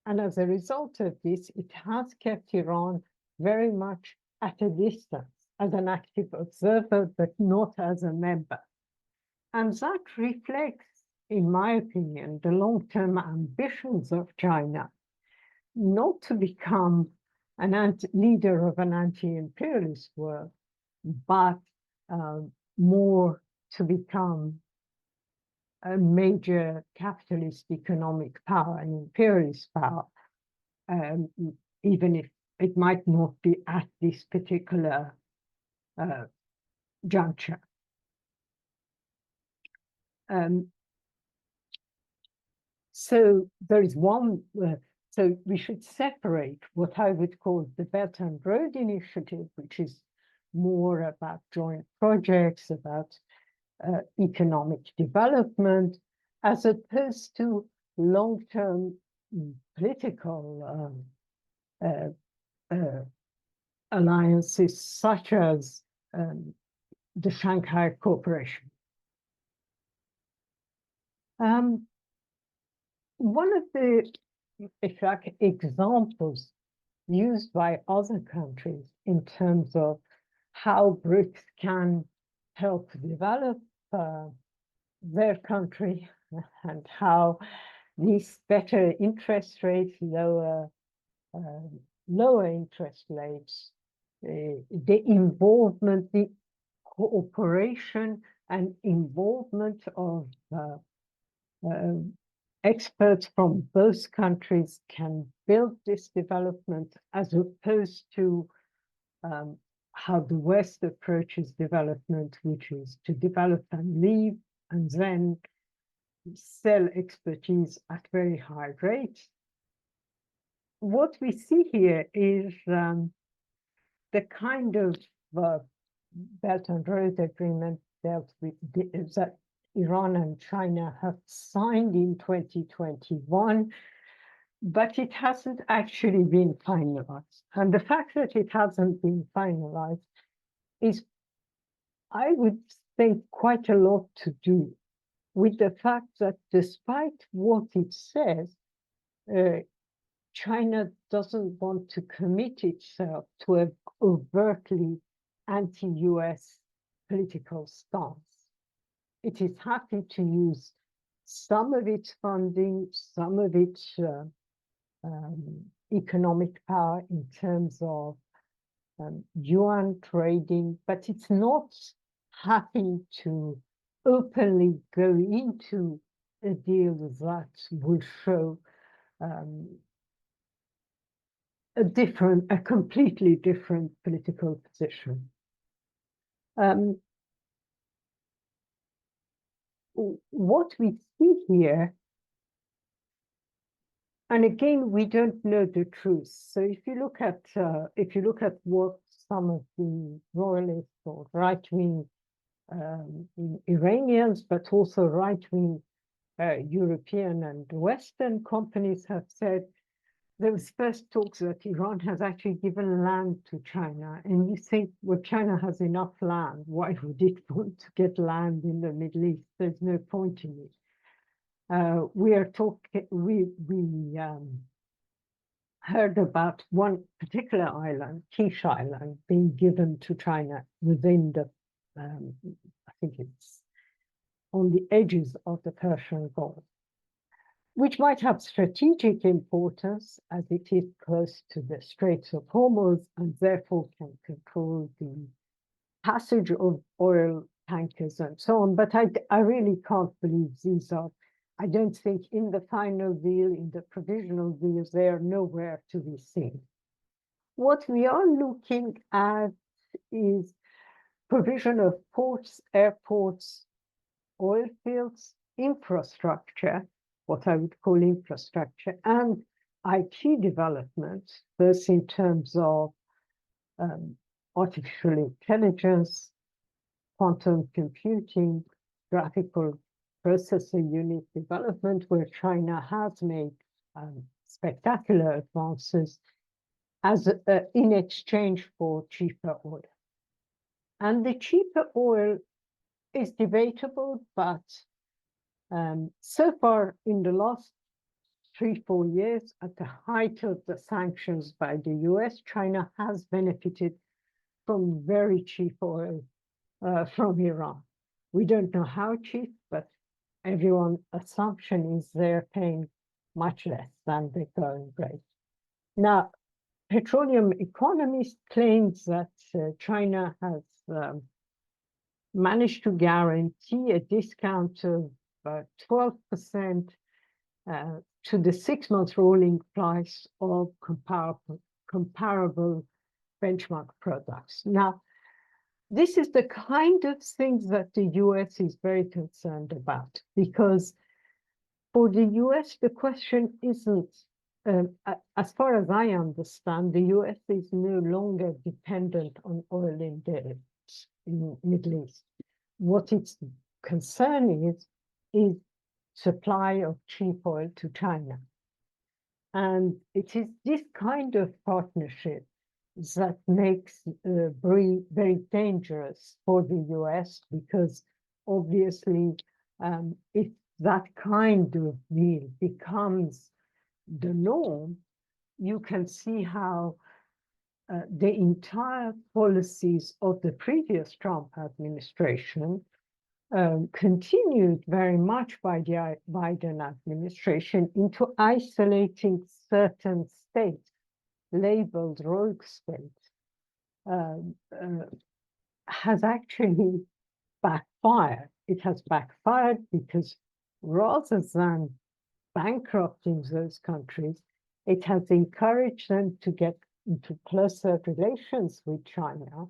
And as a result of this, it has kept Iran very much at a distance as an active observer, but not as a member. And that reflects, in my opinion, the long-term ambitions of China, not to become an leader of an anti-imperialist world, but more to become a major capitalist economic power, an imperialist power, even if it might not be at this particular juncture. So there is one, so we should separate what I would call the Belt and Road Initiative, which is more about joint projects, about economic development, as opposed to long-term political alliances such as the Shanghai Cooperation. One of the, if you like, examples used by other countries in terms of how BRICS can help develop their country and how these better interest rates, lower interest rates, the involvement, the cooperation and involvement of experts from both countries can build this development, as opposed to how the West approaches development, which is to develop and leave and then sell expertise at very high rates. What we see here is the kind of Belt and Road Agreement dealt with that Iran and China have signed in 2021, but it hasn't actually been finalized. And the fact that it hasn't been finalized is, I would think, quite a lot to do with the fact that despite what it says, China doesn't want to commit itself to an overtly anti-US political stance. It is happy to use some of its funding, some of its economic power in terms of yuan trading, but it's not happy to openly go into a deal that will show a completely different political position. What we see here, and again, we don't know the truth. So if you look at what some of the royalists or right-wing Iranians, but also right-wing European and Western companies have said, there was first talks that Iran has actually given land to China. And you think, well, China has enough land. Why would it want to get land in the Middle East? There's no point in it. We heard about one particular island, Kish Island, being given to China within the, I think it's on the edges of the Persian Gulf, which might have strategic importance as it is close to the Straits of Hormuz and therefore can control the passage of oil tankers and so on. But I really can't believe these are I don't think in the final deal, in the provisional deals, they are nowhere to be seen. What we are looking at is provision of ports, airports, oil fields, infrastructure, what I would call infrastructure, and IT development, both in terms of artificial intelligence, quantum computing, graphical processor unit development, where China has made spectacular advances in exchange for cheaper oil. And the cheaper oil is debatable, but so far in the last 3-4 years, at the height of the sanctions by the US, China has benefited from very cheap oil from Iran. We don't know how cheap, but everyone's assumption is they're paying much less than the going rate. Now, petroleum economist claims that China has managed to guarantee a discount of 12% to the 6-month rolling price of comparable benchmark products. Now, this is the kind of things that the US is very concerned about, because for the US, the question isn't, as far as I understand, the US is no longer dependent on oil in the Middle East. What its concern is supply of cheap oil to China. And it is this kind of partnership that makes very, very dangerous for the US, because obviously if that kind of deal becomes the norm, you can see how the entire policies of the previous Trump administration continued very much by the Biden administration into isolating certain states, labeled rogue states, has actually backfired. It has backfired because rather than bankrupting those countries, it has encouraged them to get into closer relations with China.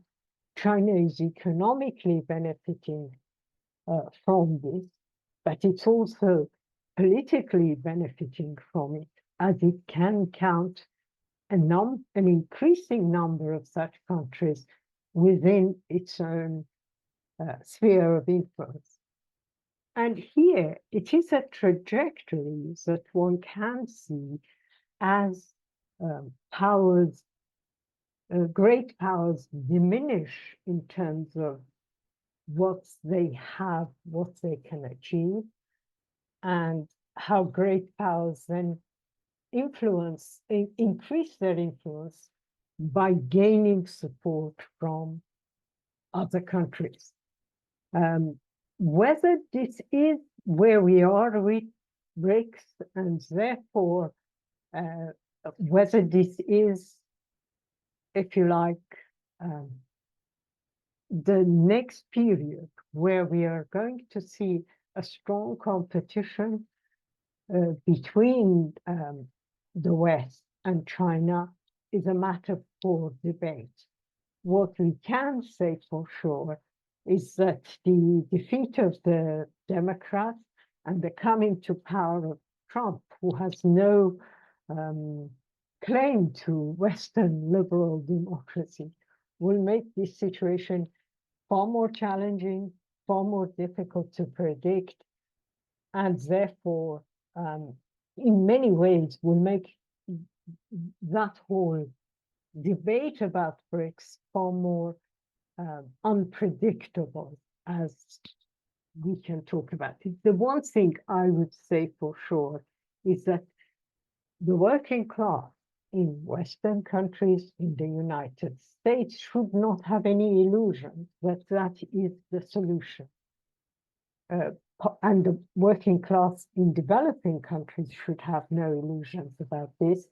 China is economically benefiting from this, but it's also politically benefiting from it, as it can count an increasing number of such countries within its own sphere of influence. And here it is a trajectory that one can see as powers, great powers diminish in terms of what they have, what they can achieve, and how great powers then increase their influence by gaining support from other countries. Whether this is where we are with BRICS, and therefore whether this is, if you like, the next period where we are going to see a strong competition between the West and China is a matter for debate. What we can say for sure is that the defeat of the Democrats and the coming to power of Trump, who has no claim to Western liberal democracy, will make this situation far more challenging, far more difficult to predict, and therefore, in many ways, will make that whole debate about BRICS far more unpredictable, as we can talk about it. The one thing I would say for sure is that the working class in Western countries, in the United States, should not have any illusion that that is the solution. And the working class in developing countries should have no illusions about this,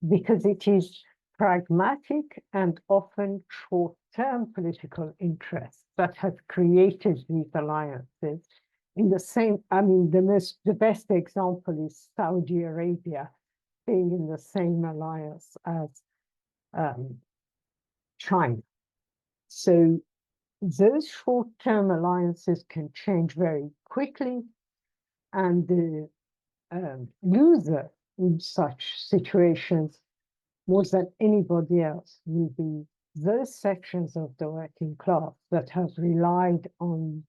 because it is pragmatic and often short-term political interests that have created these alliances, in the same, I mean, the best example is Saudi Arabia being in the same alliance as China. So those short-term alliances can change very quickly, and the loser in such situations, more than anybody else, will be those sections of the working class that have relied on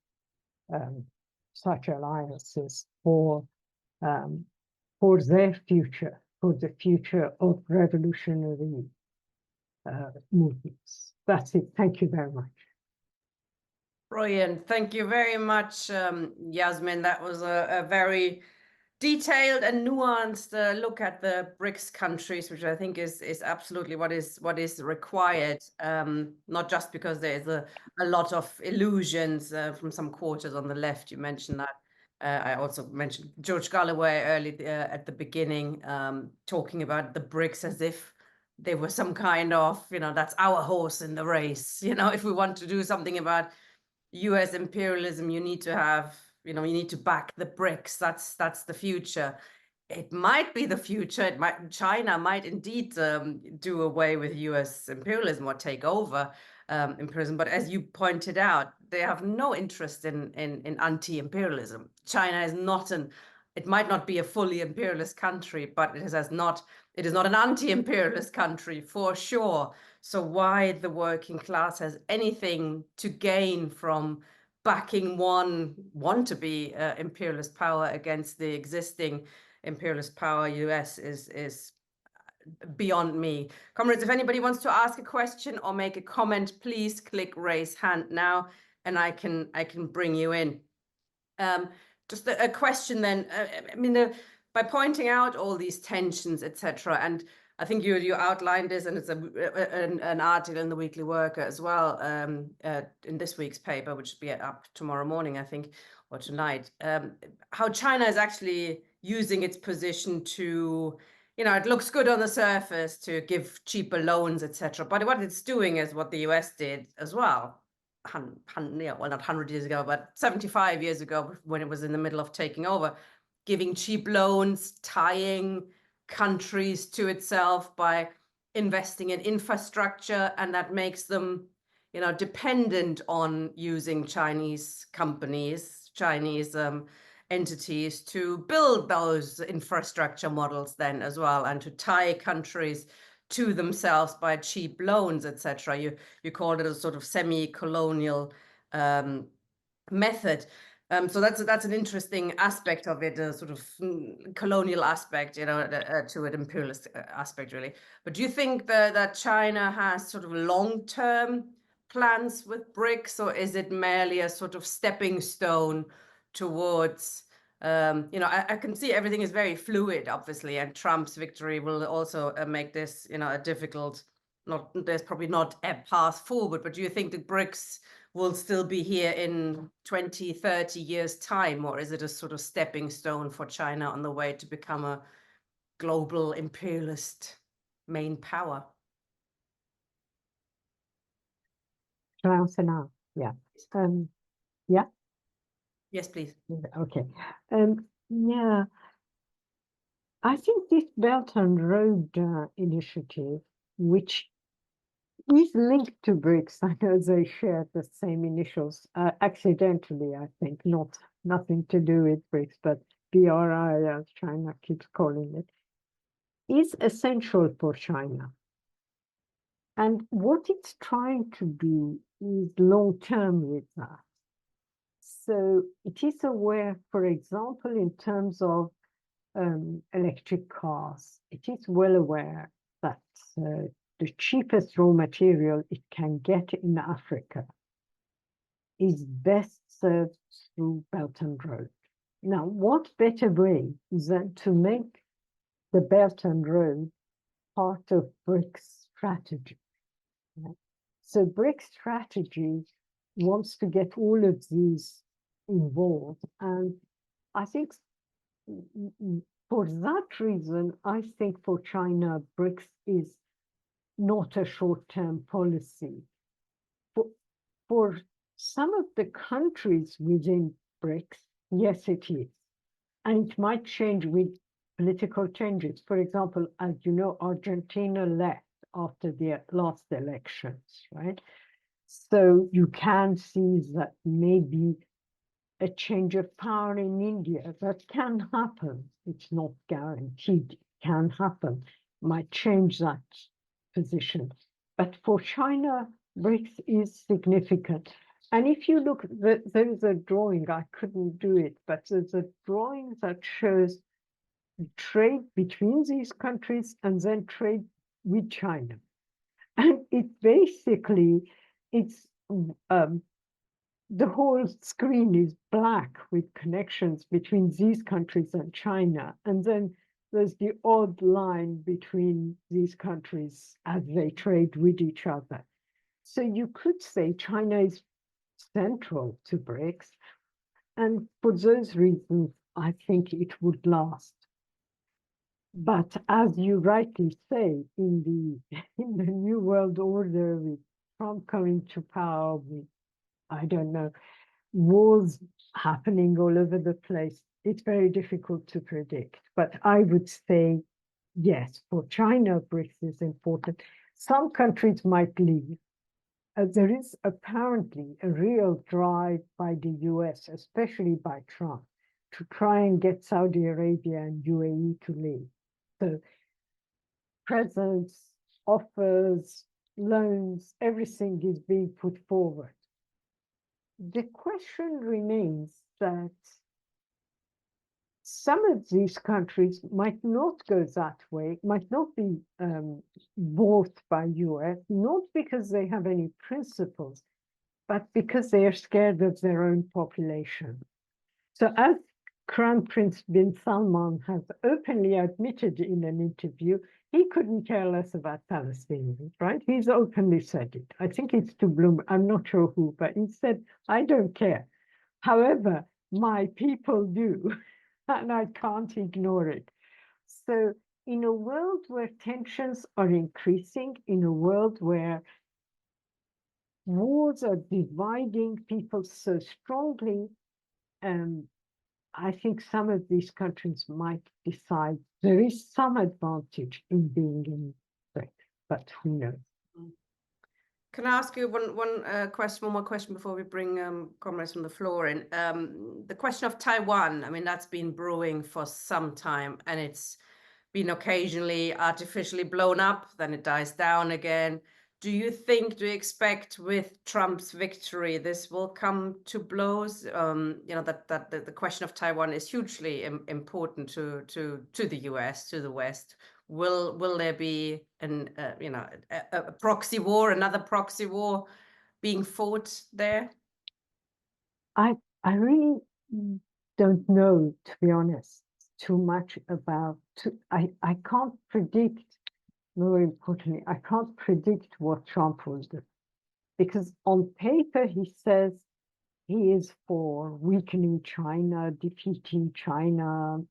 such alliances for their future, for the future of revolutionary movements. That's it. Thank you very much. Brilliant. Thank you very much, Yasmin. That was a very detailed and nuanced look at the BRICS countries, which I think is absolutely what is required, not just because there's a lot of illusions from some quarters on the left. You mentioned that. I also mentioned George Galloway early at the beginning, talking about the BRICS as if they were some kind of, that's our horse in the race. If we want to do something about US imperialism, you need to have, you need to back the BRICS. That's the future. It might be the future. China might indeed do away with US imperialism or take over imperialism. But as you pointed out, they have no interest in anti-imperialism. China is not it might not be a fully imperialist country, but it is not an anti-imperialist country for sure. So why the working class has anything to gain from backing one want-to-be imperialist power against the existing imperialist power US is beyond me. Comrades, if anybody wants to ask a question or make a comment, please click raise hand now, and I can bring you in. Just a question then. I mean, by pointing out all these tensions, etc., and I think you outlined this, and it's an article in the Weekly Worker as well, in this week's paper, which will be up tomorrow morning, I think, or tonight. How China is actually using its position to, it looks good on the surface to give cheaper loans, etc. But what it's doing is what the US did as well. Well, not 100 years ago, but 75 years ago, when it was in the middle of taking over, giving cheap loans, tying countries to itself by investing in infrastructure, and that makes them, dependent on using Chinese companies, Chinese entities to build those infrastructure models then as well, and to tie countries to themselves by cheap loans, etc. You called it a sort of semi-colonial method. So that's an interesting aspect of it, a sort of colonial aspect, to an imperialist aspect, really. But do you think that China has sort of long-term plans with BRICS, or is it merely a sort of stepping stone towards, I can see everything is very fluid, obviously, and Trump's victory will also make this, a difficult, there's probably not a path forward, but do you think that BRICS will still be here in 20, 30 years' time, or is it a sort of stepping stone for China on the way to become a global imperialist main power? Shall I answer now? Yeah. Yeah. Yes, please. Okay. Yeah. I think this Belt and Road initiative, which is linked to BRICS, I know they share the same initials, accidentally, I think, nothing to do with BRICS, but BRI, as China keeps calling it, is essential for China. And what it's trying to do is long-term with that. So it is aware, for example, in terms of electric cars, it is well aware that the cheapest raw material it can get in Africa is best served through Belt and Road. Now, what better way than to make the Belt and Road part of BRICS strategy? So BRICS strategy wants to get all of these involved, and I think for that reason, I think for China, BRICS is not a short-term policy. For some of the countries within BRICS, Yes, it is. And it might change with political changes. For example, as you know, Argentina left after the last elections, right? So you can see that maybe a change of power in India, that can happen. It's not guaranteed, it can happen, might change that position. But for China, BRICS is significant. And if you look, there's a drawing, I couldn't do it, but there's a drawing that shows trade between these countries and then trade with China. And it basically, it's the whole screen is black with connections between these countries and China. And then there's the odd line between these countries as they trade with each other. So you could say China is central to BRICS. And for those reasons, I think it would last. But as you rightly say, in the New World Order, with Trump coming to power, with, I don't know, wars happening all over the place, it's very difficult to predict. But I would say, yes, for China, BRICS is important. Some countries might leave. There is apparently a real drive by the US, especially by Trump, to try and get Saudi Arabia and UAE to leave. So presents, offers, loans, everything is being put forward. The question remains that some of these countries might not go that way, might not be bought by US, not because they have any principles, but because they are scared of their own population. So as Crown Prince bin Salman has openly admitted in an interview, he couldn't care less about Palestinians, right? He's openly said it. I think it's to Bloom, I'm not sure who, but he said, I don't care. However, my people do, and I can't ignore it. So in a world where tensions are increasing, in a world where wars are dividing people so strongly, I think some of these countries might decide there is some advantage in being in BRICS, but who knows? Can I ask you one more question before we bring comrades from the floor in? The question of Taiwan, I mean, that's been brewing for some time, and it's been occasionally artificially blown up, then it dies down again. Do you expect with Trump's victory, this will come to blows? That the question of Taiwan is hugely important to the US, to the West. Will there be a proxy war, another proxy war being fought there? I really don't know, to be honest, too much about. I can't predict. More importantly, I can't predict what Trump will do, because on paper he says he is for weakening China, defeating China.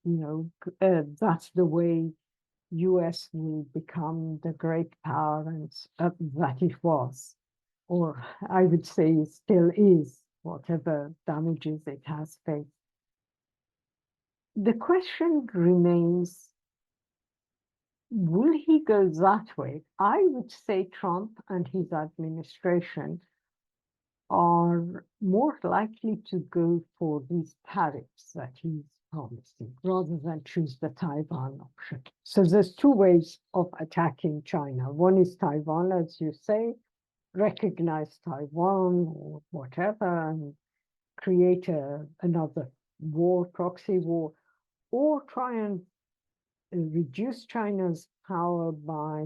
That's the way US will become the great power and that it was, or I would say it still is, whatever damages it has faced. The question remains, will he go that way? I would say Trump and his administration are more likely to go for these tariffs that he's promising, rather than choose the Taiwan option. So there's two ways of attacking China. One is Taiwan, as you say, recognize Taiwan or whatever, and create another war, proxy war, or try and reduce China's power by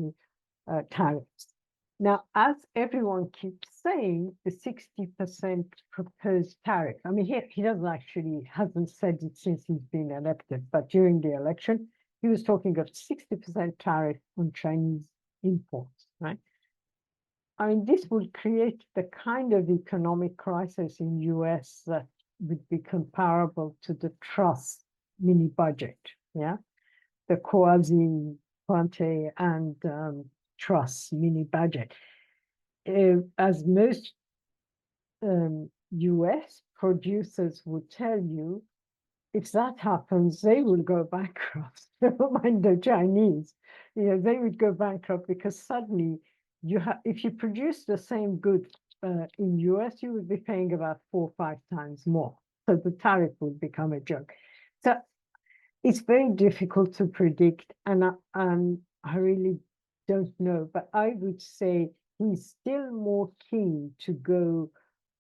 tariffs. Now, as everyone keeps saying, the 60% proposed tariff, I mean, he hasn't said it since he's been elected, but during the election, he was talking of 60% tariff on Chinese imports, right? I mean, this would create the kind of economic crisis in US that would be comparable to the Truss mini budget, yeah? The quasi-Quante and Truss mini budget. As most US producers would tell you, if that happens, they will go bankrupt. Never mind the Chinese. They would go bankrupt because suddenly if you produce the same good in US, you would be paying about 4 or 5 times more. So the tariff would become a joke. So it's very difficult to predict, and I really don't know. But I would say he's still more keen to go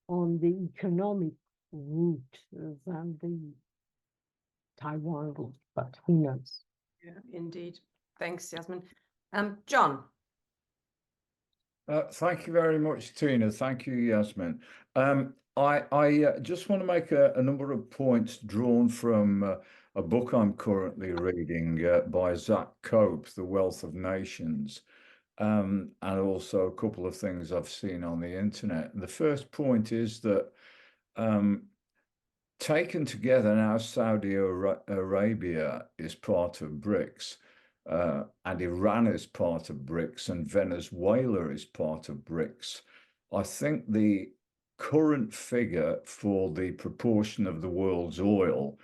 on the economic route than the Taiwan route, but who knows? Yeah, indeed. Thanks, Yasmin. John. Thank you very much, Tina. Thank you, Yasmin. I just want to make a number of points drawn from a book I'm currently reading by Zach Cope, The Wealth of Nations, and also a couple of things I've seen on the internet. And the first point is that taken together now, Saudi Arabia is part of BRICS, and Iran is part of BRICS, and Venezuela is part of BRICS. I think the current figure for the proportion of the world's oil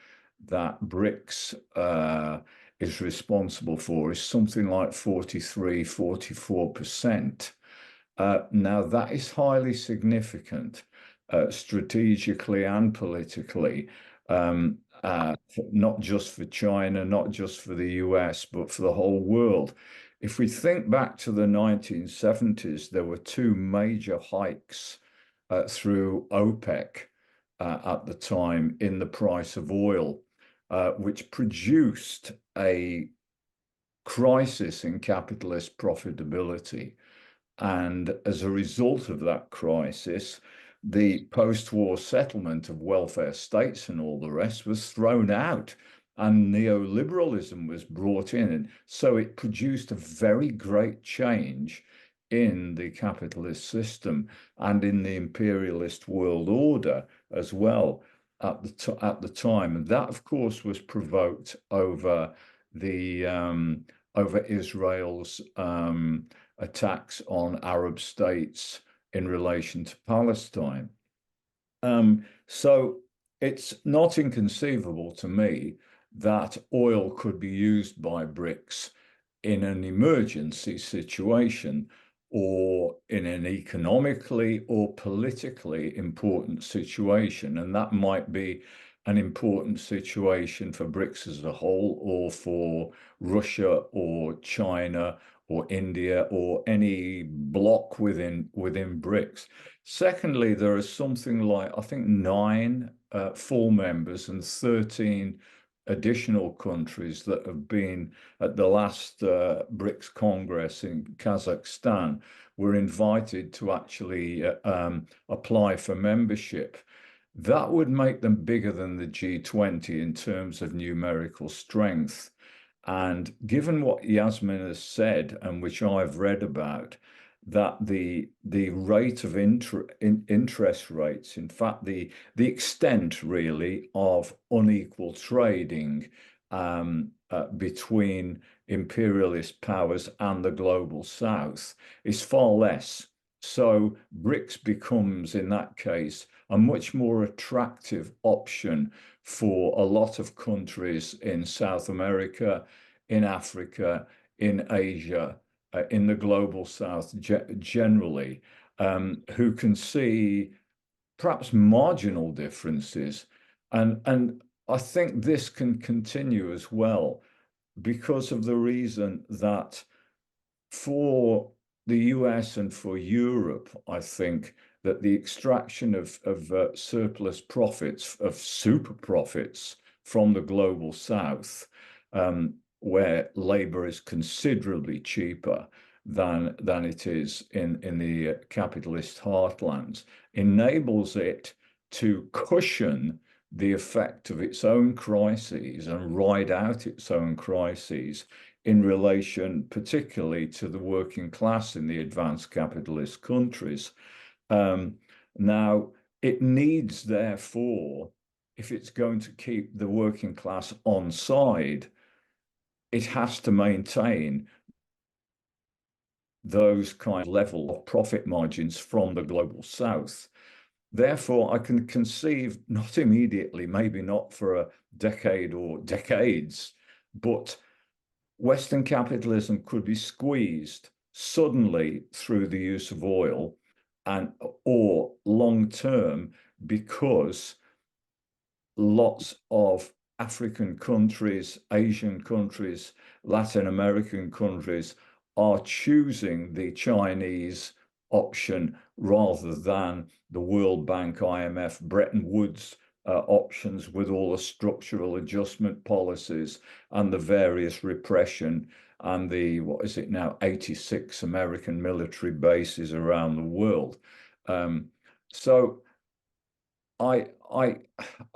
that BRICS is responsible for is something like 43, 44%. Now, that is highly significant. Strategically and politically, not just for China, not just for the US, but for the whole world. If we think back to the 1970s, there were 2 major hikes through OPEC at the time in the price of oil, which produced a crisis in capitalist profitability. And as a result of that crisis, the post-war settlement of welfare states and all the rest was thrown out, and neoliberalism was brought in. And so it produced a very great change in the capitalist system and in the imperialist world order as well at the time. And that, of course, was provoked over Israel's attacks on Arab states in relation to Palestine. So it's not inconceivable to me that oil could be used by BRICS in an emergency situation or in an economically or politically important situation. And that might be an important situation for BRICS as a whole, or for Russia or China or India or any bloc within BRICS. Secondly, there are something like, I think, 9 full members and 13 additional countries that have been at the last BRICS Congress in Kazakhstan were invited to actually apply for membership. That would make them bigger than the G20 in terms of numerical strength. And given what Yasmin has said, and which I've read about, that the rate of interest rates, in fact, the extent really of unequal trading between imperialist powers and the global South is far less. So BRICS becomes, in that case, a much more attractive option for a lot of countries in South America, in Africa, in Asia, in the global South generally, who can see perhaps marginal differences. And I think this can continue as well because of the reason that for the US and for Europe, I think that the extraction of surplus profits, of super profits from the global South, where labor is considerably cheaper than it is in the capitalist heartlands, enables it to cushion the effect of its own crises and ride out its own crises in relation particularly to the working class in the advanced capitalist countries. Now, it needs, therefore, if it's going to keep the working class on side, it has to maintain those kind of level of profit margins from the global South. Therefore, I can conceive, not immediately, maybe not for a decade or decades, but Western capitalism could be squeezed suddenly through the use of oil and or long term because lots of African countries, Asian countries, Latin American countries are choosing the Chinese option rather than the World Bank, IMF, Bretton Woods options with all the structural adjustment policies and the various repression and the, what is it now, 86 American military bases around the world. So I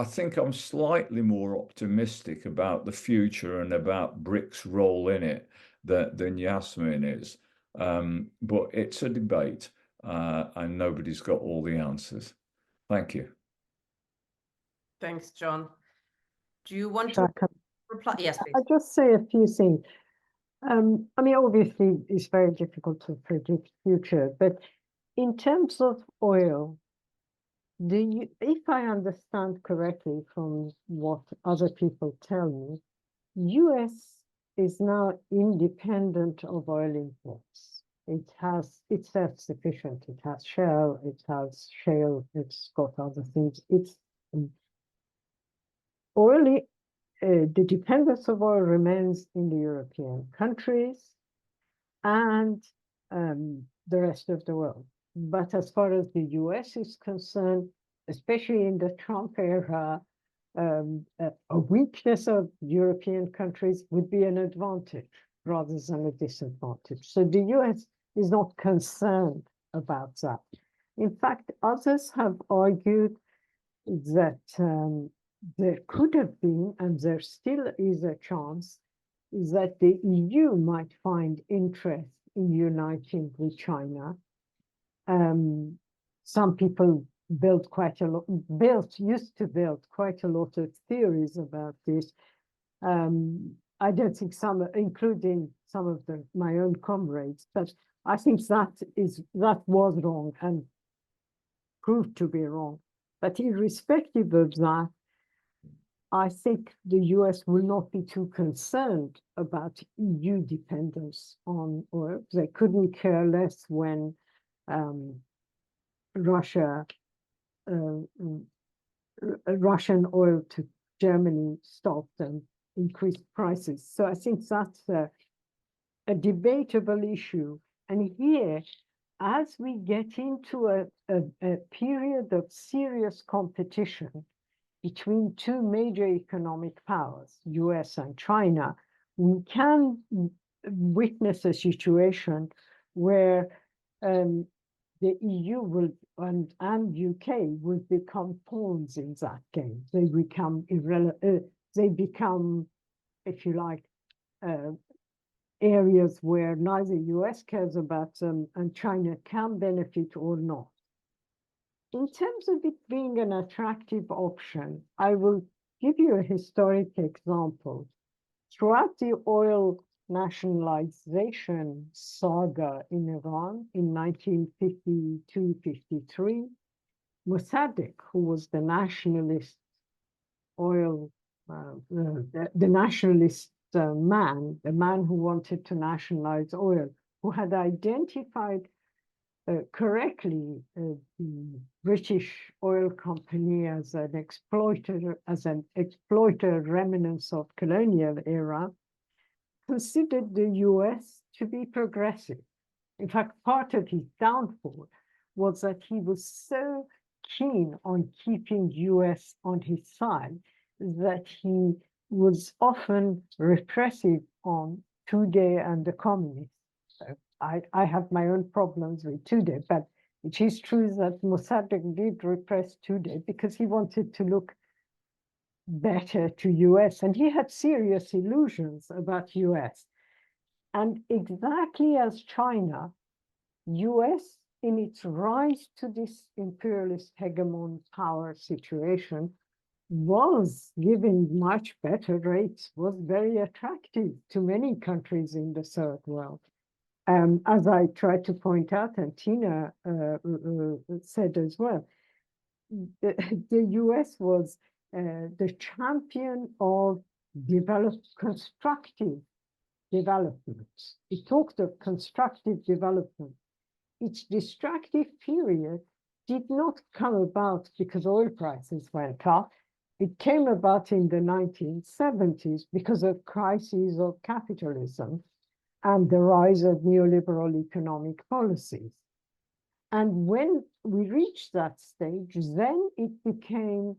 think I'm slightly more optimistic about the future and about BRICS' role in it than Yassamine is. But it's a debate, and nobody's got all the answers. Thank you. Thanks, John. Do you want to reply? Yes, please. I'll just say a few things. I mean, obviously, it's very difficult to predict future, but in terms of oil, if I understand correctly from what other people tell me, US is now independent of oil imports. It's self-sufficient. It has shale, it's got other things. It's oil. The dependence of oil remains in the European countries and the rest of the world. But as far as the US is concerned, especially in the Trump era, a weakness of European countries would be an advantage rather than a disadvantage. So the US is not concerned about that. In fact, others have argued that there could have been, and there still is a chance, that the EU might find interest in uniting with China. Some people used to build quite a lot of theories about this. I don't think some, including some of my own comrades, but I think that was wrong and proved to be wrong. But irrespective of that, I think the US will not be too concerned about EU dependence on oil. They couldn't care less when Russian oil to Germany stopped and increased prices. So I think that's a debatable issue. And here, as we get into a period of serious competition between two major economic powers, US and China, we can witness a situation where the EU will and UK will become pawns in that game. They become irrelevant. They become, if you like, areas where neither US cares about them and China can benefit or not. In terms of it being an attractive option, I will give you a historic example. Throughout the oil nationalization saga in Iran in 1952-53, Mossadegh, who was the nationalist oil, the nationalist man, the man who wanted to nationalize oil, who had identified correctly the British oil company as an exploiter remnants of colonial era, considered the US to be progressive. In fact, part of his downfall was that he was so keen on keeping US on his side that he was often repressive on Tudeh and the communists. So I have my own problems with Tudeh, but it is true that Mossadegh did repress Tudeh because he wanted to look better to US, and he had serious illusions about US. And exactly as China, US, in its rise to this imperialist hegemon power situation, was giving much better rates, was very attractive to many countries in the third world. As I tried to point out, and Tina said as well, the US was the champion of constructive development. It talked of constructive development. Its destructive period did not come about because oil prices went up. It came about in the 1970s because of crises of capitalism and the rise of neoliberal economic policies. And when we reached that stage, then it became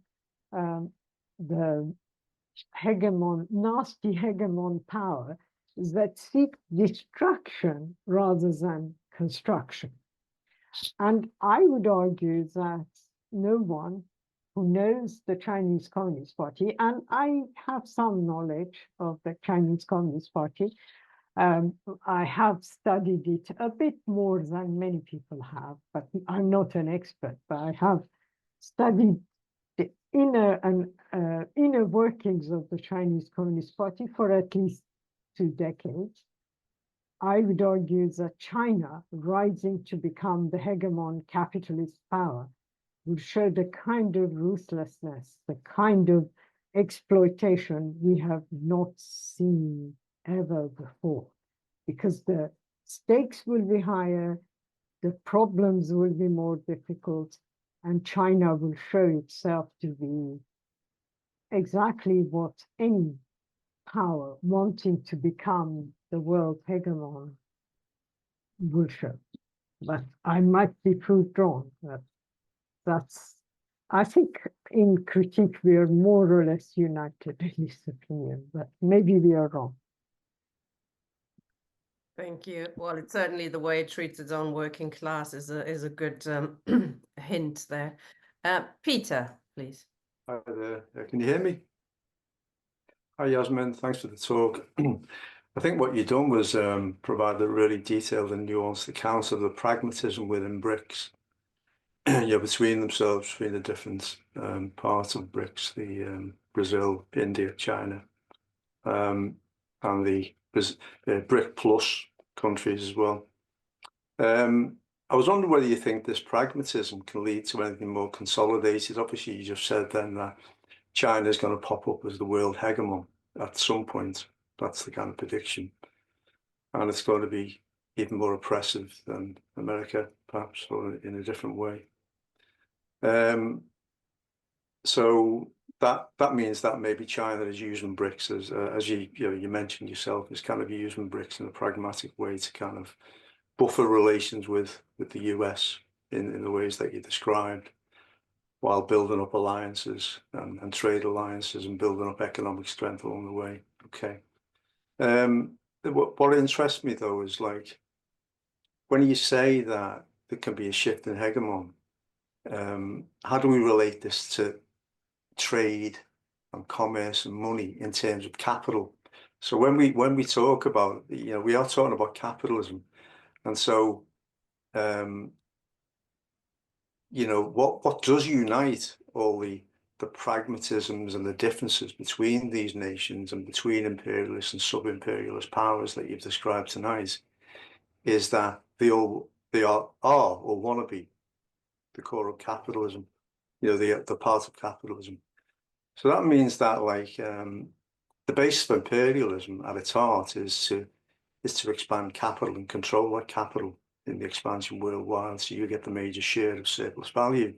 the nasty hegemon power that seek destruction rather than construction. And I would argue that no one who knows the Chinese Communist Party, and I have some knowledge of the Chinese Communist Party, I have studied it a bit more than many people have, but I'm not an expert, but I have studied the inner workings of the Chinese Communist Party for at least 2 decades. I would argue that China, rising to become the hegemon capitalist power, will show the kind of ruthlessness, the kind of exploitation we have not seen ever before, because the stakes will be higher, the problems will be more difficult, and China will show itself to be exactly what any power wanting to become the world hegemon will show. But I might be proved wrong. I think in critique we are more or less united in this opinion, but maybe we are wrong. Thank you. Well, it's certainly the way it treats its own working class is a good hint there. Peter, please. Hi there. Can you hear me? Hi, Yasmin. Thanks for the talk. I think what you've done was provide a really detailed and nuanced account of the pragmatism within BRICS. Between themselves, between the different parts of BRICS, the Brazil, India, China, and the BRIC plus countries as well. I was wondering whether you think this pragmatism can lead to anything more consolidated. Obviously, you just said then that China is going to pop up as the world hegemon at some point. That's the kind of prediction. And it's going to be even more oppressive than America, perhaps, or in a different way. So that means that maybe China is using BRICS as you mentioned yourself, is kind of using BRICS in a pragmatic way to kind of buffer relations with the US in the ways that you described, while building up alliances and trade alliances and building up economic strength along the way. Okay. What interests me though is like when you say that there can be a shift in hegemon, how do we relate this to trade and commerce and money in terms of capital? So when we talk about, we are talking about capitalism, and so what does unite all the pragmatisms and the differences between these nations and between imperialist and sub-imperialist powers that you've described tonight is that they are or want to be the core of capitalism, the part of capitalism. So that means that the basis of imperialism at its heart is to expand capital and control that capital in the expansion worldwide, so you get the major share of surplus value.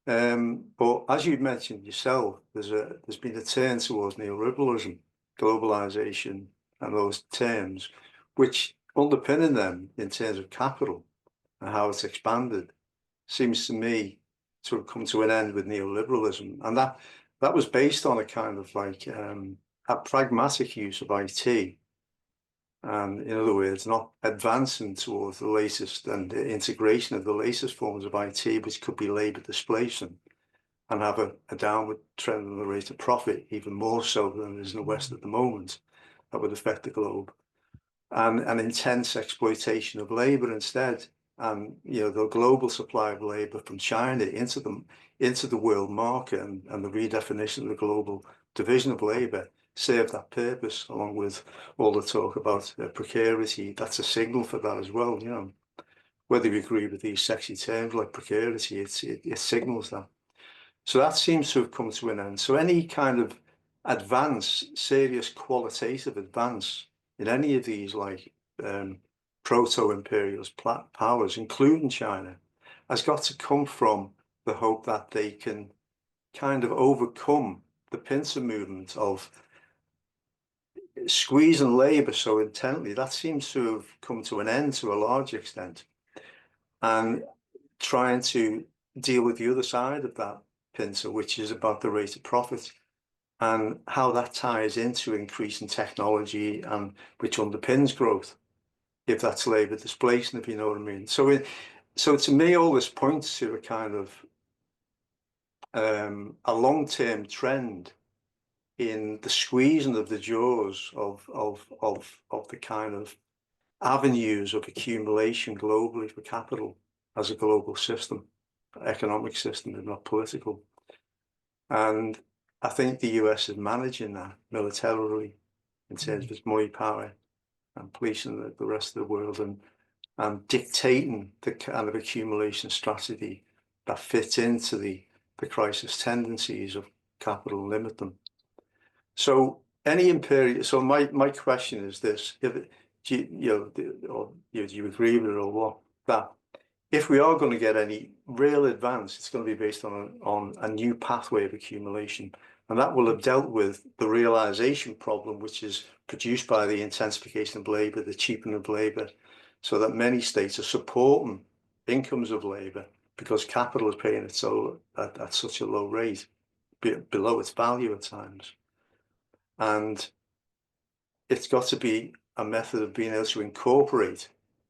But as you mentioned yourself, there's been a turn towards neoliberalism, globalization, and those terms, which underpinning them in terms of capital and how it's expanded, seems to me to have come to an end with neoliberalism, and that was based on a kind of a pragmatic use of IT. And in other words, not advancing towards the latest and the integration of the latest forms of IT, which could be labor displacement and have a downward trend in the rate of profit, even more so than it is in the West at the moment, that would affect the globe. And an intense exploitation of labor instead. And the global supply of labor from China into the world market and the redefinition of the global division of labor serve that purpose, along with all the talk about precarity. That's a signal for that as well, whether you agree with these sexy terms like precarity, it signals that. So that seems to have come to an end. So any kind of advance, serious qualitative advance in any of these like proto-imperialist powers, including China, has got to come from the hope that they can kind of overcome the pincer movement of squeezing labour so intently. That seems to have come to an end to a large extent, and trying to deal with the other side of that pincer, which is about the rate of profit and how that ties into increasing technology and which underpins growth, if that's labour displacement, if you know what I mean. So to me, all this points to a kind of a long-term trend in the squeezing of the jaws of the kind of avenues of accumulation globally for capital as a global system, economic system, if not political. And I think the US is managing that militarily in terms of its money power and policing the rest of the world, and dictating the kind of accumulation strategy that fits into the crisis tendencies of capital and limit them. So so my question is this: do you agree with it or what? That if we are going to get any real advance, it's going to be based on a new pathway of accumulation, and that will have dealt with the realization problem, which is produced by the intensification of labour, the cheapening of labour, so that many states are supporting incomes of labour because capital is paying it so at such a low rate, below its value at times. And it's got to be a method of being able to incorporate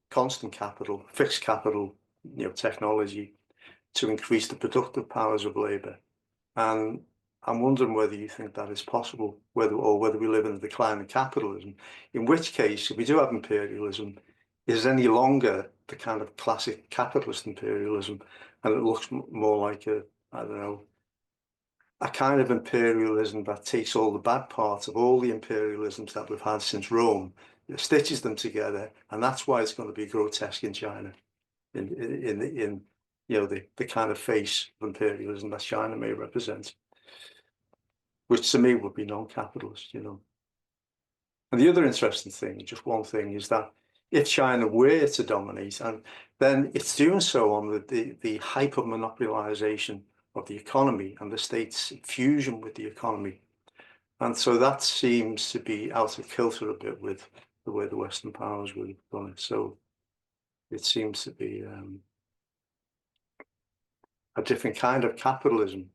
constant capital, fixed capital, technology, to increase the productive powers of labour. And I'm wondering whether you think that is possible, whether we live in a decline in capitalism, in which case, if we do have imperialism, is any longer the kind of classic capitalist imperialism, and it looks more like a kind of imperialism that takes all the bad parts of all the imperialisms that we've had since Rome, stitches them together, and that's why it's going to be grotesque in China, in the kind of face of imperialism that China may represent, which to me would be non-capitalist, And the other interesting thing, just one thing, is that if China were to dominate, and then it's doing so on the hyper-monopolization of the economy and the state's fusion with the economy. And so that seems to be out of kilter a bit with the way the Western powers would have done it. So it seems to be a different kind of capitalism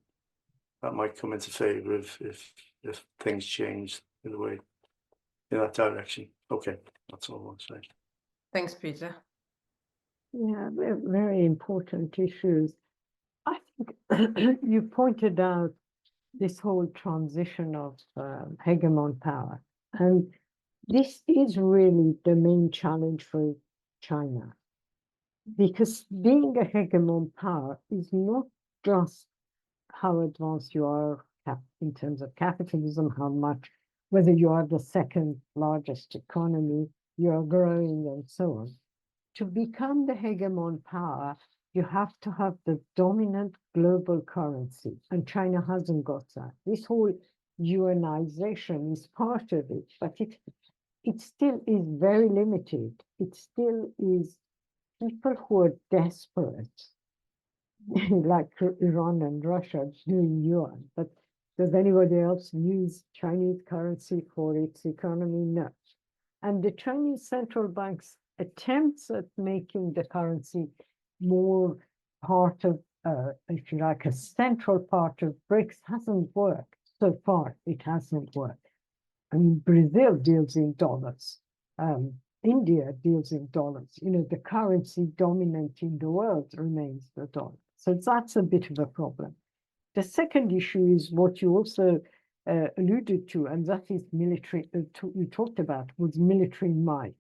that might come into favor if things change in that direction. Okay, that's all I want to say. Thanks, Peter. Yeah, very important issues. I think you pointed out this whole transition of hegemon power. And this is really the main challenge for China. Because being a hegemon power is not just how advanced you are in terms of capitalism, whether you are the second largest economy, you are growing and so on. To become the hegemon power, you have to have the dominant global currency, and China hasn't got that. This whole yuanization is part of it, but it still is very limited. It still is people who are desperate, like Iran and Russia doing yuan, but does anybody else use Chinese currency for its economy? No. And the Chinese central bank's attempts at making the currency more part of, if you like, a central part of BRICS hasn't worked. So far, it hasn't worked. I mean, Brazil deals in dollars. India deals in dollars. The currency dominant in the world remains the dollar. So that's a bit of a problem. The second issue is what you also alluded to, and that is military, you talked about, was military might.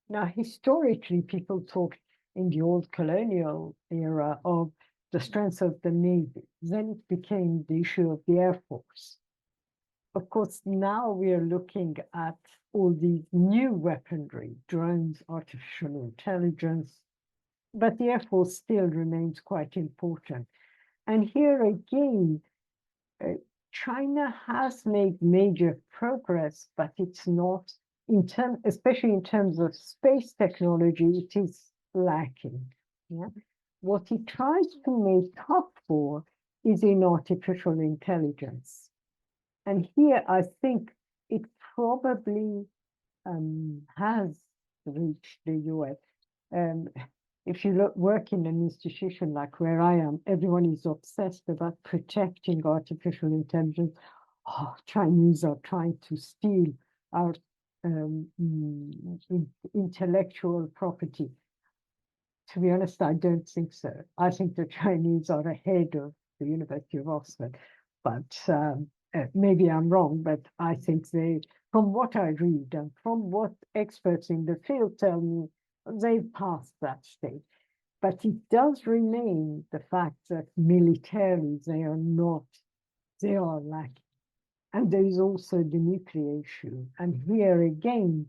Now, historically, people talked in the old colonial era of the strength of the Navy. Then it became the issue of the Air Force. Of course, now we are looking at all these new weaponry, drones, artificial intelligence, but the Air Force still remains quite important. And here again, China has made major progress, but it's not especially in terms of space technology, it is lacking. Yeah? What it tries to make up for is in artificial intelligence. And here I think it probably has reached the US. If you work in an institution like where I am, everyone is obsessed about protecting artificial intelligence. Oh, Chinese are trying to steal our intellectual property. To be honest, I don't think so. I think the Chinese are ahead of the University of Oxford, but maybe I'm wrong, but I think from what I read and from what experts in the field tell me, they've passed that stage. But it does remain the fact that militarily they are lacking. And there is also the nuclear issue. And here again,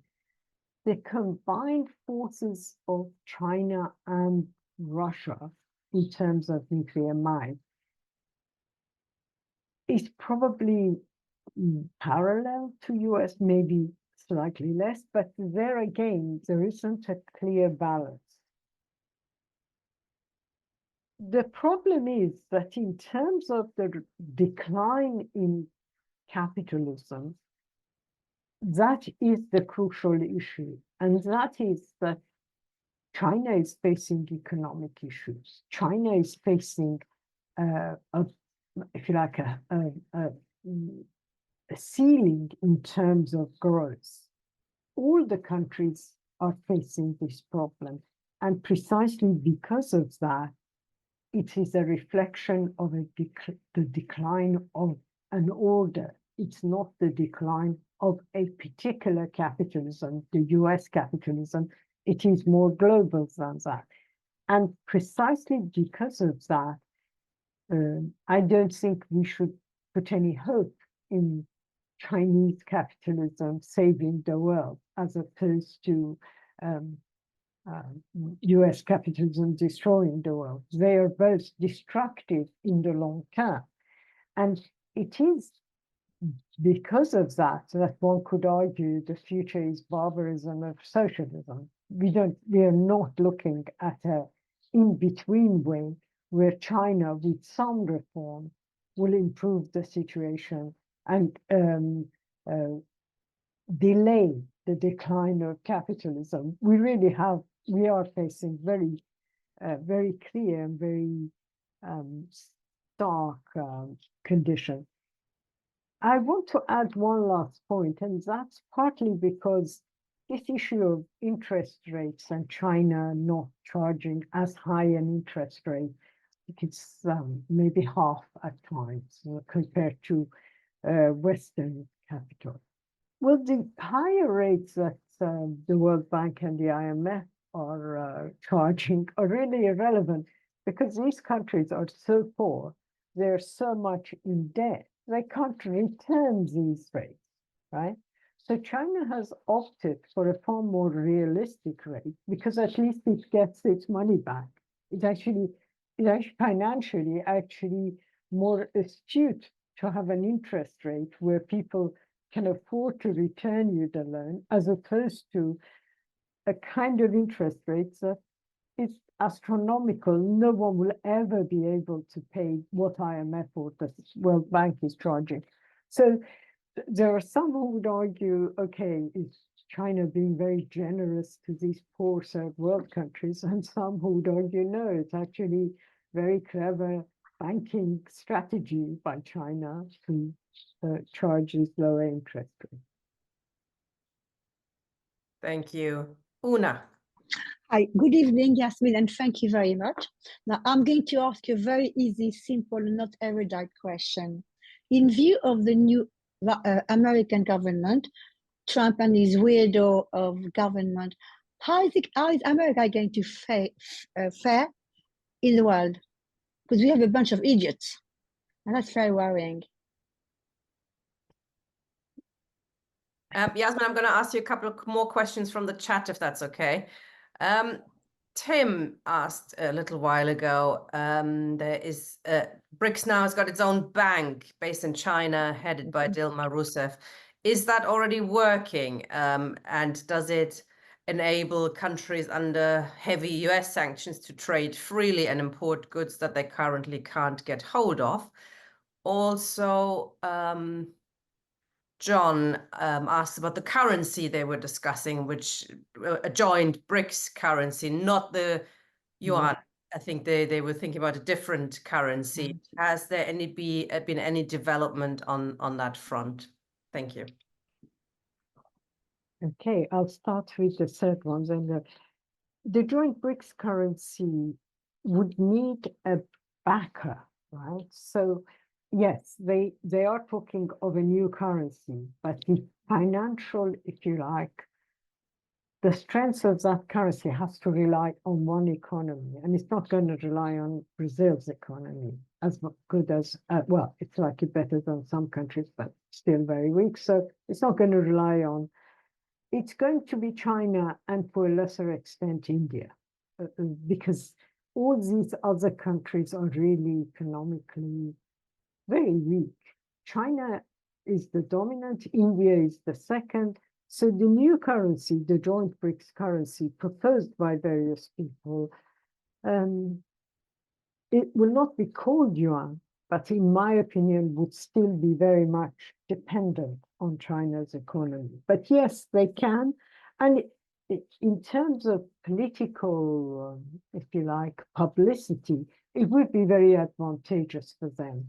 the combined forces of China and Russia in terms of nuclear might is probably parallel to US, maybe slightly less, but there again, there isn't a clear balance. The problem is that in terms of the decline in capitalism, that is the crucial issue. And that is that China is facing economic issues. China is facing, if you like, a ceiling in terms of growth. All the countries are facing this problem. And precisely because of that, it is a reflection of the decline of an order. It's not the decline of a particular capitalism, the US capitalism. It is more global than that. And precisely because of that, I don't think we should put any hope in Chinese capitalism saving the world, as opposed to US capitalism destroying the world. They are both destructive in the long term. And it is because of that one could argue the future is barbarism of socialism. We are not looking at a in-between way where China, with some reform, will improve the situation and delay the decline of capitalism. We are facing very clear and very stark condition. I want to add one last point, and that's partly because this issue of interest rates and China not charging as high an interest rate, I think it's maybe half at times compared to Western capital. Well, the higher rates that the World Bank and the IMF are charging are really irrelevant because these countries are so poor, they're so much in debt, they can't return these rates, right? So China has opted for a far more realistic rate because at least it gets its money back. It's actually financially more astute to have an interest rate where people can afford to return you the loan, as opposed to a kind of interest rate that is astronomical. No one will ever be able to pay what IMF or the World Bank is charging. So there are some who would argue, okay, is China being very generous to these poor third world countries? And some who would argue, no, it's actually very clever banking strategy by China to charge this lower interest rate. Thank you. Una. Hi, good evening, Yasmin, and thank you very much. Now, I'm going to ask you a very easy, simple, not erudite question. In view of the new American government, Trump and his weirdo of government, how is America going to fare in the world? Because we have a bunch of idiots, and that's very worrying. Yasmin, I'm going to ask you a couple of more questions from the chat, if that's okay. Tim asked a little while ago, there is BRICS now has got its own bank based in China, headed by Dilma Rousseff. Is that already working? And does it enable countries under heavy US sanctions to trade freely and import goods that they currently can't get hold of? Also, John asked about the currency they were discussing, which a joint BRICS currency, not the yuan. I think they were thinking about a different currency. Has there been any development on that front? Thank you. Okay, I'll start with the third one. Then the joint BRICS currency would need a backer, right? So yes, they are talking of a new currency, but the financial, if you like, the strength of that currency has to rely on one economy, and it's not going to rely on Brazil's economy as good as, well, it's slightly better than some countries, but still very weak. So it's not going to rely on, it's going to be China and to a lesser extent India, because all these other countries are really economically very weak. China is the dominant, India is the second. So the new currency, the joint BRICS currency proposed by various people, it will not be called yuan, but in my opinion would still be very much dependent on China's economy. But yes, they can. And in terms of political, if you like, publicity, it would be very advantageous for them,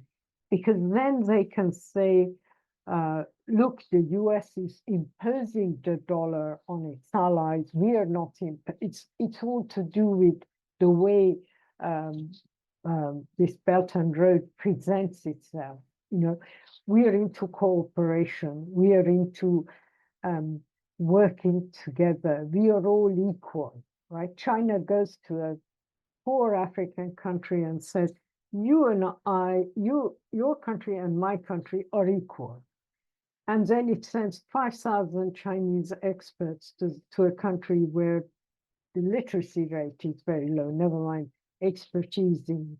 because then they can say, look, the US is imposing the dollar on its allies. We are not, it's all to do with the way this Belt and Road presents itself. You know, we are into cooperation. We are into working together. We are all equal, right? China goes to a poor African country and says, you and I, your country and my country are equal. And then it sends 5,000 Chinese experts to a country where the literacy rate is very low, never mind expertise in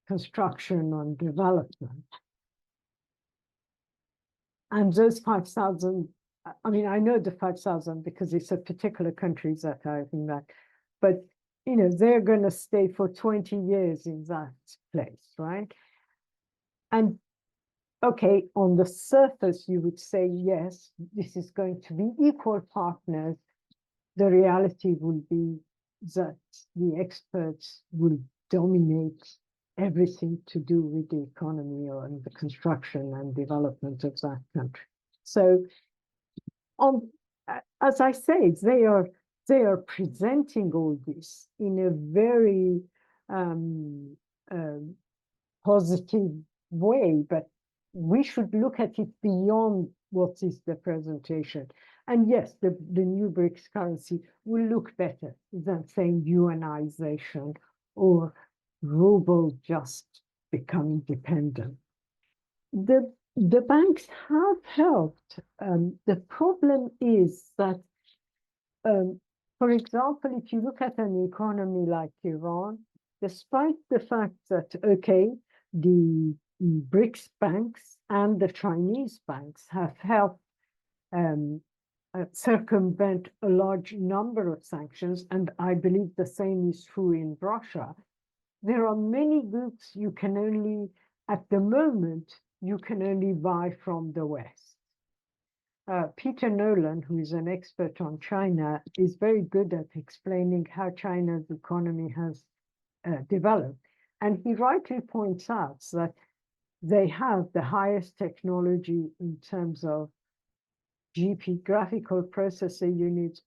construction and development. And those 5,000, I mean, I know the 5,000 because it's a particular country that I think that, but you know, they're going to stay for 20 years in that place, right? And okay, on the surface, you would say, yes, this is going to be equal partners. The reality will be that the experts will dominate everything to do with the economy or the construction and development of that country. So, as I say, they are presenting all this in a very positive way, but we should look at it beyond what is the presentation. And yes, the new BRICS currency will look better than saying yuanization or ruble just becoming dependent. The banks have helped. The problem is that, for example, if you look at an economy like Iran, despite the fact that, okay, the BRICS banks and the Chinese banks have helped circumvent a large number of sanctions, and I believe the same is true in Russia. There are many goods you can only, at the moment, you can only buy from the West. Peter Nolan, who is an expert on China, is very good at explaining how China's economy has developed. And he rightly points out that they have the highest technology in terms of GP, graphical processor units,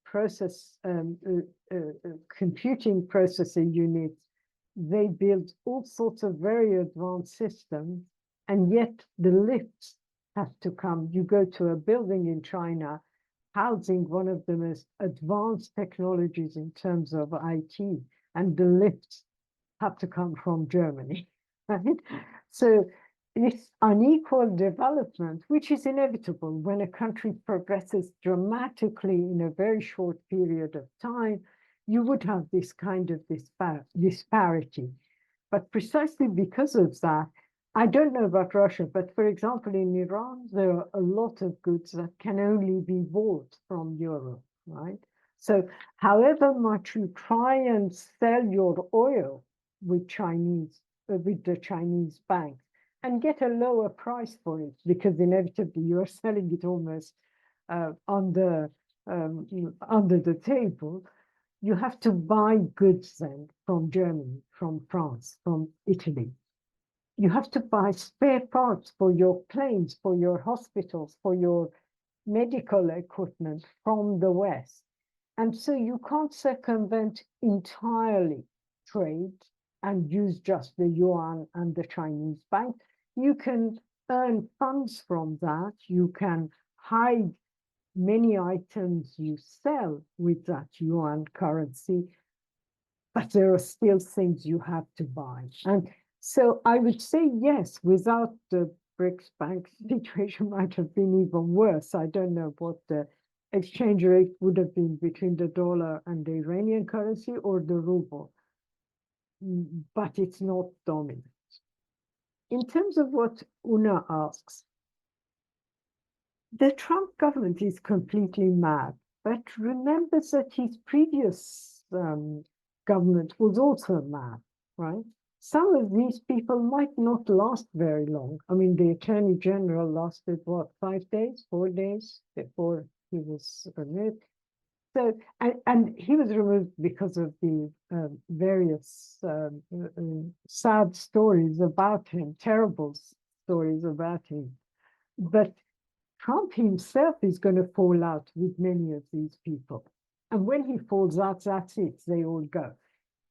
computing processor units. They build all sorts of very advanced systems, and yet the lifts have to come. You go to a building in China housing one of the most advanced technologies in terms of IT, and the lifts have to come from Germany, right? So this unequal development, which is inevitable when a country progresses dramatically in a very short period of time, you would have this kind of disparity. But precisely because of that, I don't know about Russia, but for example, in Iran, there are a lot of goods that can only be bought from Europe, right? So however much you try and sell your oil with the Chinese banks and get a lower price for it, because inevitably you are selling it almost under the table, you have to buy goods then from Germany, from France, from Italy. You have to buy spare parts for your planes, for your hospitals, for your medical equipment from the West. And so you can't circumvent entirely trade and use just the yuan and the Chinese bank. You can earn funds from that. You can hide many items you sell with that yuan currency, but there are still things you have to buy. And so I would say, yes, without the BRICS bank situation might have been even worse. I don't know what the exchange rate would have been between the dollar and the Iranian currency or the ruble, but it's not dominant. In terms of what Una asks, the Trump government is completely mad, but remember that his previous government was also mad, right? Some of these people might not last very long. I mean, the Attorney General lasted, what, 5 days, 4 days before he was removed. So, and he was removed because of the various sad stories about him, terrible stories about him. But Trump himself is going to fall out with many of these people. And when he falls out, that's it, they all go.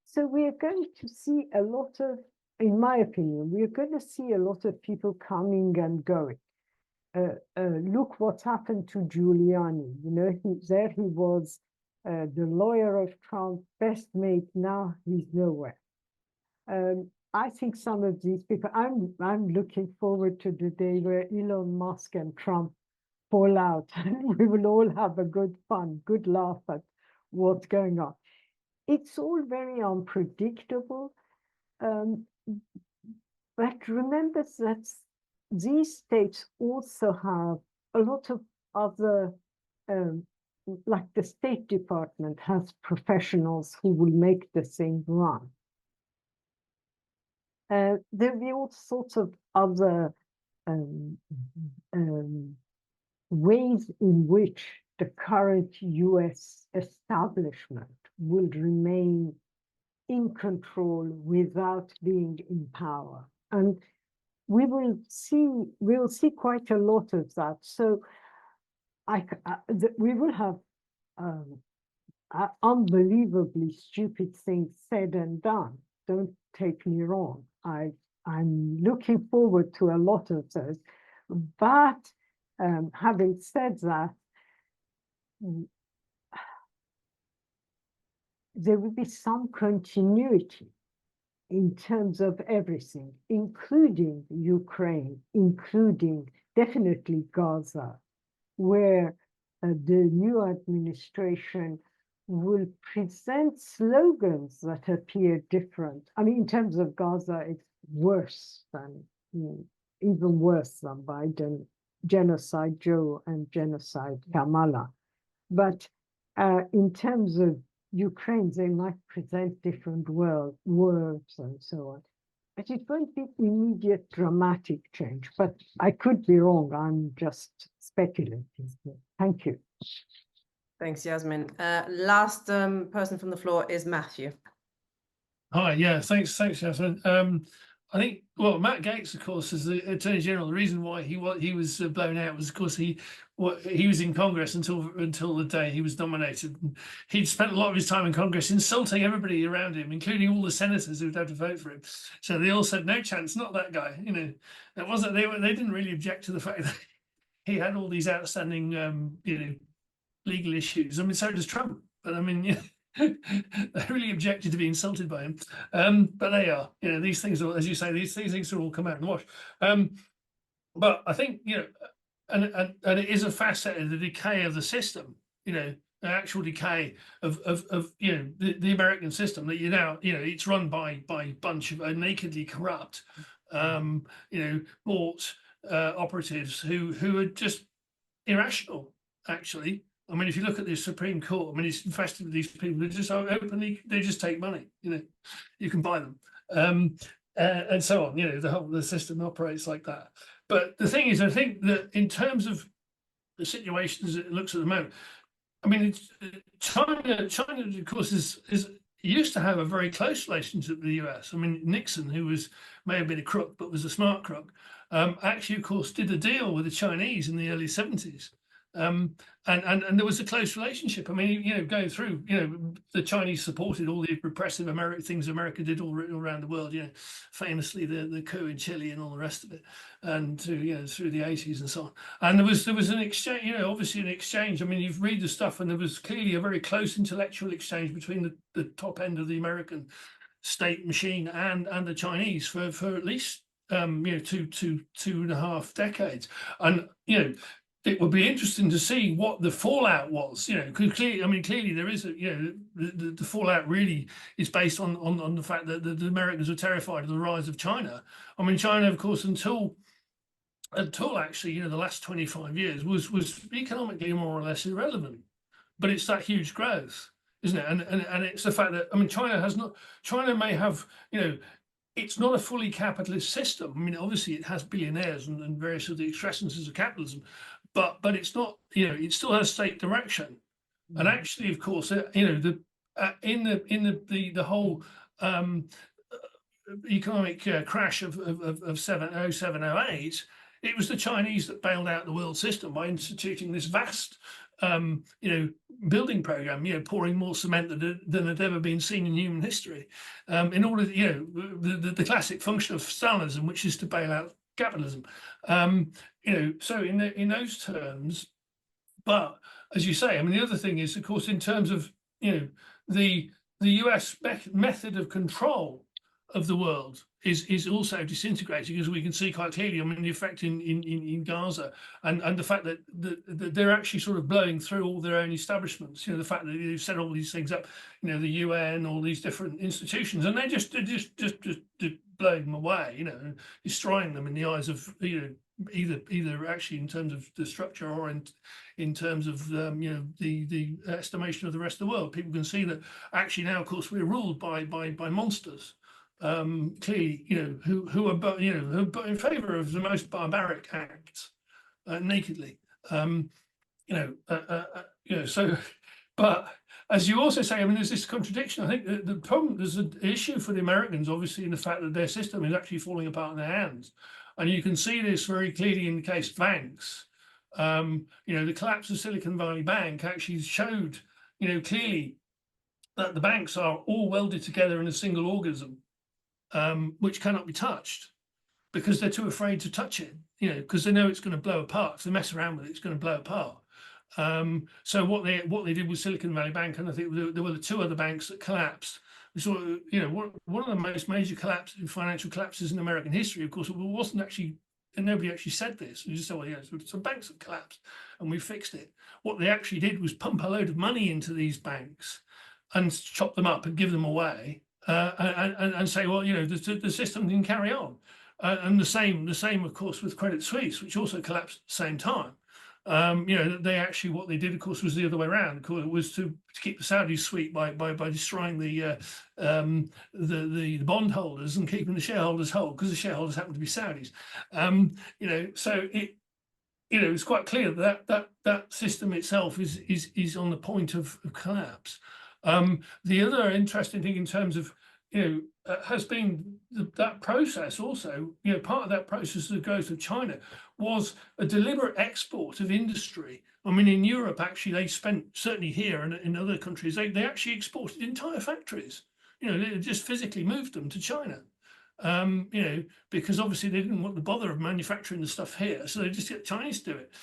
So we are going to see a lot of, in my opinion, we are going to see a lot of people coming and going. Look what's happened to Giuliani. You know, he was the lawyer of Trump, best mate, now he's nowhere. I think some of these people, I'm looking forward to the day where Elon Musk and Trump fall out and we will all have a good laugh at what's going on. It's all very unpredictable, but remember that these states also have a lot of other, like the State Department has professionals who will make the thing run. There'll be all sorts of other ways in which the current US establishment will remain in control without being in power. And we'll see quite a lot of that. So we will have unbelievably stupid things said and done. Don't take me wrong. I'm looking forward to a lot of those. But having said that, there will be some continuity in terms of everything, including Ukraine, including definitely Gaza, where the new administration will present slogans that appear different. I mean, in terms of Gaza, it's worse than, even worse than Biden, genocide Joe and genocide Kamala. But in terms of Ukraine, they might present different words and so on. But it won't be immediate dramatic change. But I could be wrong. I'm just speculating. Thank you. Thanks, Yasmin. Last person from the floor is Matthew. Hi, yeah, thanks, Yasmin. I think, well, Matt Gaetz, of course, as the Attorney General, the reason why he was blown out was, of course, he was in Congress until the day he was nominated. He'd spent a lot of his time in Congress insulting everybody around him, including all the senators who'd had to vote for him. So they all said, "No chance, not that guy." You know, it wasn't. They didn't really object to the fact that he had all these outstanding, legal issues. I mean, so does Trump. But I mean, they really objected to be insulted by him. But they are, these things are, as you say, these things will all come out and wash. But I think, and it is a facet of the decay of the system, actual decay of the American system, that it's run by a bunch of nakedly corrupt bought operatives who are just irrational, actually. I mean, if you look at the Supreme Court, I mean, it's infested with these people who just openly, they just take money, you can buy them. And so on, the system operates like that. But the thing is, I think that in terms of the situation as it looks at the moment, I mean, China, of course, is used to have a very close relationship with the US. I mean, Nixon, who may have been a crook, but was a smart crook, actually, of course, did a deal with the Chinese in the early 70s. And there was a close relationship. I mean, going through, the Chinese supported all the repressive things America did all around the world. Famously the coup in Chile and all the rest of it, and through the 80s and so on. And there was an exchange, obviously an exchange. I mean, you've read the stuff, and there was clearly a very close intellectual exchange between the top end of the American state machine and the Chinese for at least 2.5 decades, and it would be interesting to see what the fallout was, because clearly there is the fallout really is based on the fact that the Americans were terrified of the rise of China. I mean, China, of course, until actually, the last 25 years was economically more or less irrelevant, but it's that huge growth, isn't it? And it's the fact that, I mean, China may have, it's not a fully capitalist system. I mean, obviously it has billionaires and various of the expressions of capitalism, but it's not, it still has state direction. And actually, of course, the whole economic crash of 0708, it was the Chinese that bailed out the world system by instituting this vast building program, pouring more cement than had ever been seen in human history, in order to, the classic function of Stalinism, which is to bail out capitalism. So in those terms, but as you say, I mean, the other thing is, of course, in terms of the US method of control of the world is also disintegrating, as we can see quite clearly. I mean, the effect in Gaza, and the fact that they're actually sort of blowing through all their own establishments. The fact that they've set all these things up, the UN, all these different institutions, and they're just blowing them away, destroying them in the eyes of either actually in terms of the structure or in terms of the estimation of the rest of the world. People can see that actually now, of course, we're ruled by monsters. Clearly, who are in favour of the most barbaric acts, nakedly. So, but as you also say, I mean, there's this contradiction. I think the problem, there's an issue for the Americans, obviously, in the fact that their system is actually falling apart in their hands, and you can see this very clearly in the case of banks. The collapse of Silicon Valley Bank actually showed, clearly that the banks are all welded together in a single organism. Which cannot be touched because they're too afraid to touch it, because they know it's going to blow apart. If they mess around with it, it's going to blow apart. So what they did with Silicon Valley Bank, and I think there were the two other banks that collapsed. So, one of the most major financial collapses in American history, of course, it wasn't actually, and nobody actually said this. We just said, well, some banks have collapsed and we fixed it. What they actually did was pump a load of money into these banks and chop them up and give them away. And say, well, the system can carry on, and the same, of course, with Credit Suisse, which also collapsed at the same time. They actually, what they did, of course, was the other way around. Of course, it was to keep the Saudis sweet by destroying the bondholders and keeping the shareholders whole, because the shareholders happen to be Saudis. So it's quite clear that system itself is on the point of collapse. The other interesting thing in terms of, has been that process also, part of that process of the growth of China was a deliberate export of industry. I mean, in Europe, actually, they spent, certainly here and in other countries, they actually exported entire factories. They just physically moved them to China. Because obviously they didn't want the bother of manufacturing the stuff here, so they just get Chinese to do it.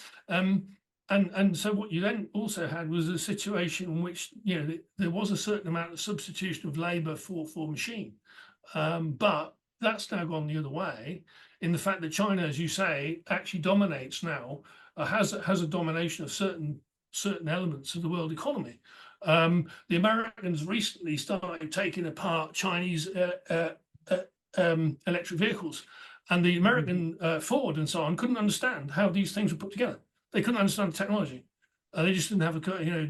And so what you then also had was a situation in which there was a certain amount of substitution of labour for machine, but that's now gone the other way, in the fact that China, as you say, actually dominates now, has a domination of certain certain elements of the world economy. The Americans recently started taking apart Chinese electric vehicles, and the American Ford and so on couldn't understand how these things were put together. They couldn't understand the technology. They just didn't have they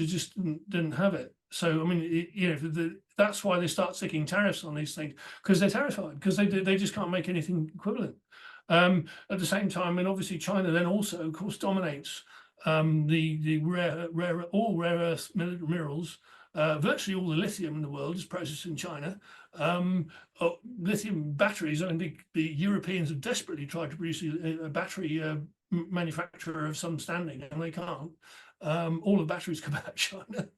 just didn't have it. So I mean, that's why they start sticking tariffs on these things, because they're terrified, because they just can't make anything equivalent. At the same time, and obviously China then also, of course, dominates the all rare earth minerals. Virtually all the lithium in the world is processed in China. Lithium batteries, I mean, the Europeans have desperately tried to produce a battery manufacturer of some standing, and they can't. All the batteries come out of China.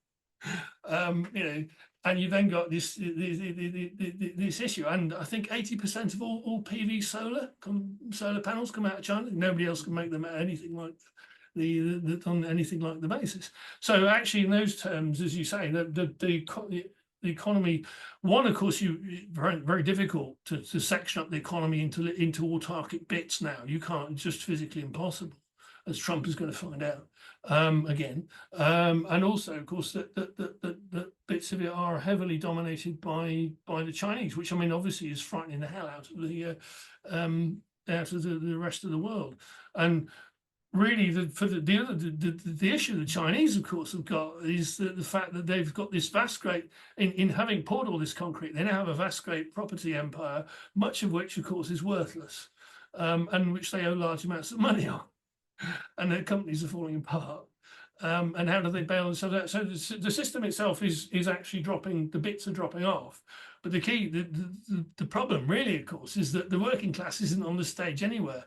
And you've then got this issue, and I think 80% of all PV solar panels come out of China. Nobody else can make them at anything like on anything like the basis. So actually, in those terms, as you say, the economy, one, of course, very difficult to section up the economy into autarkic bits now. You can't, it's just physically impossible, as Trump is going to find out again. And also, of course, that bits of it are heavily dominated by the Chinese, which, I mean, obviously is frightening the hell out of the rest of the world. And really, the issue the Chinese, of course, have got is the fact that they've got this vast great, in having poured all this concrete, they now have a vast great property empire, much of which, of course, is worthless, and which they owe large amounts of money on, and their companies are falling apart. And how do they bail themselves out? So the system itself is actually dropping, the bits are dropping off. But the key, the problem really, of course, is that the working class isn't on the stage anywhere.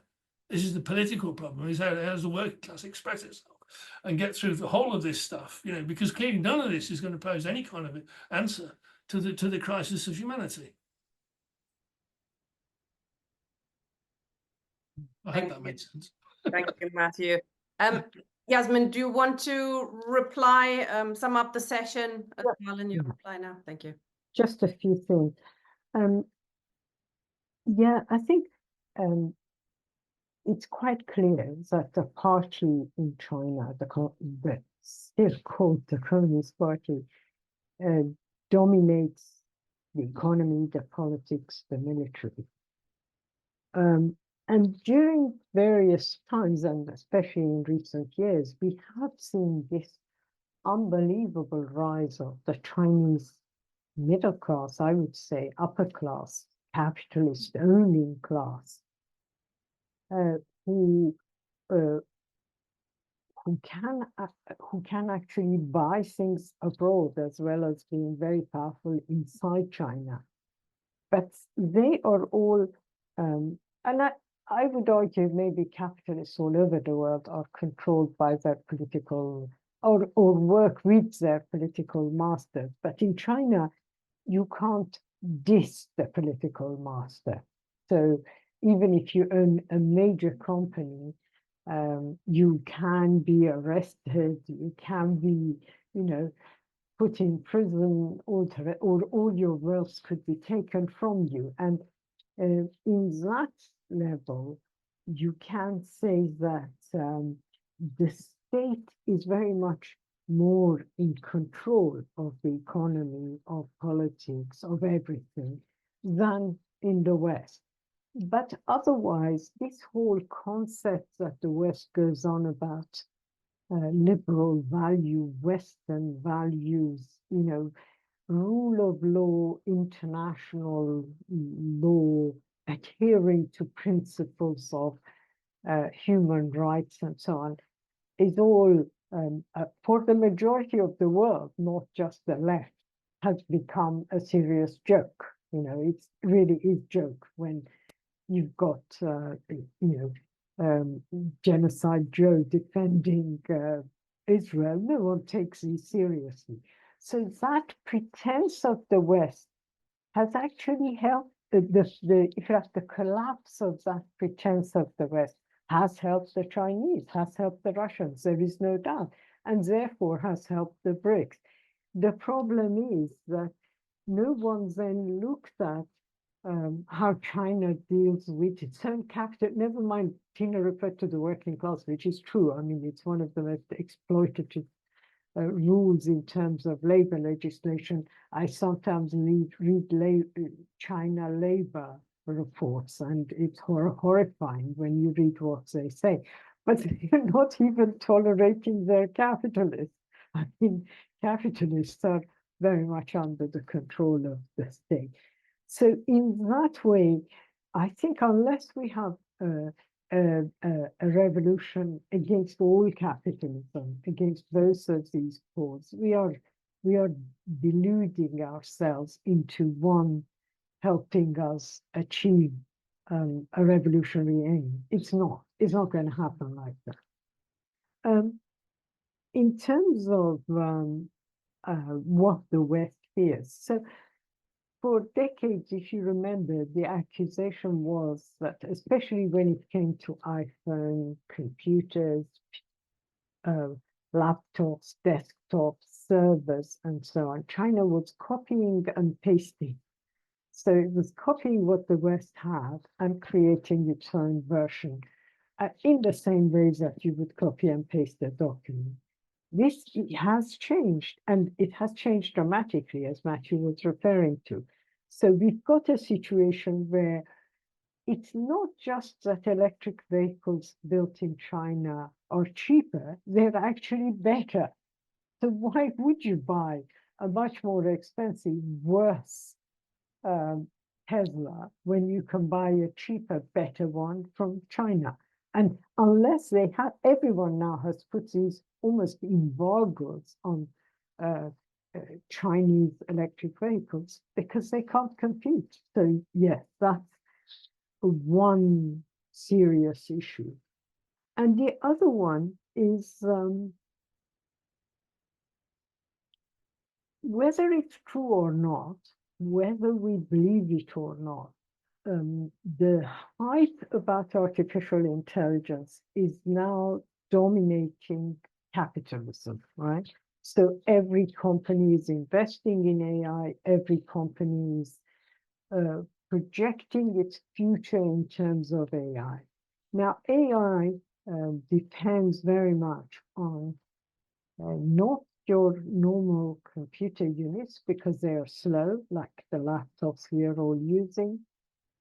This is the political problem, is how does the working class express itself and get through the whole of this stuff, because clearly none of this is going to pose any kind of answer to the crisis of humanity. I hope that makes sense. Thank you, Matthew. Yasmin, do you want to reply, sum up the session as well in your reply now? Thank you. Just a few things. Yeah, I think it's quite clear that the party in China, the still called the Communist Party, dominates the economy, the politics, the military. And during various times, and especially in recent years, we have seen this unbelievable rise of the Chinese middle class, I would say upper class, capitalist owning class, who can actually buy things abroad as well as being very powerful inside China. But they are all, and I would argue maybe capitalists all over the world are controlled by their political, or work with their political masters. But in China, you can't diss the political master. So even if you own a major company, you can be arrested, you can be, put in prison, or all your wealth could be taken from you. And in that level, you can say that the state is very much more in control of the economy, of politics, of everything than in the West. But otherwise, this whole concept that the West goes on about liberal value, Western values, rule of law, international law, adhering to principles of human rights and so on, is all, for the majority of the world, not just the left, has become a serious joke. It really is joke when you've got, Genocide Joe defending Israel. No one takes it seriously. So that pretense of the West has actually helped the collapse of that pretense of the West has helped the Chinese, has helped the Russians, there is no doubt, and therefore has helped the BRICS. The problem is that no one then looked at how China deals with its own capital. Never mind, Tina referred to the working class, which is true. I mean, it's one of the most exploitative rules in terms of labor legislation. I sometimes read China labor reports, and it's horrifying when you read what they say. But you're not even tolerating their capitalists. I mean, capitalists are very much under the control of the state. So in that way, I think unless we have a revolution against all capitalism, against both of these causes, we are deluding ourselves into one helping us achieve a revolutionary aim. It's not going to happen like that. In terms of what the West fears, so for decades, if you remember, the accusation was that, especially when it came to iPhone, computers, laptops, desktops, servers, and so on, China was copying and pasting. So it was copying what the West had and creating its own version in the same way that you would copy and paste a document. This has changed, and it has changed dramatically, as Matthew was referring to. So we've got a situation where it's not just that electric vehicles built in China are cheaper, they're actually better. So why would you buy a much more expensive, worse Tesla when you can buy a cheaper, better one from China? And unless they have, everyone now has put these almost embargoes on Chinese electric vehicles because they can't compete. So yes, that's one serious issue. And the other one is whether it's true or not, whether we believe it or not, the hype about artificial intelligence is now dominating capitalism, right? So every company is investing in AI, every company is projecting its future in terms of AI. Now, AI depends very much on not your normal computer units because they are slow, like the laptops we are all using,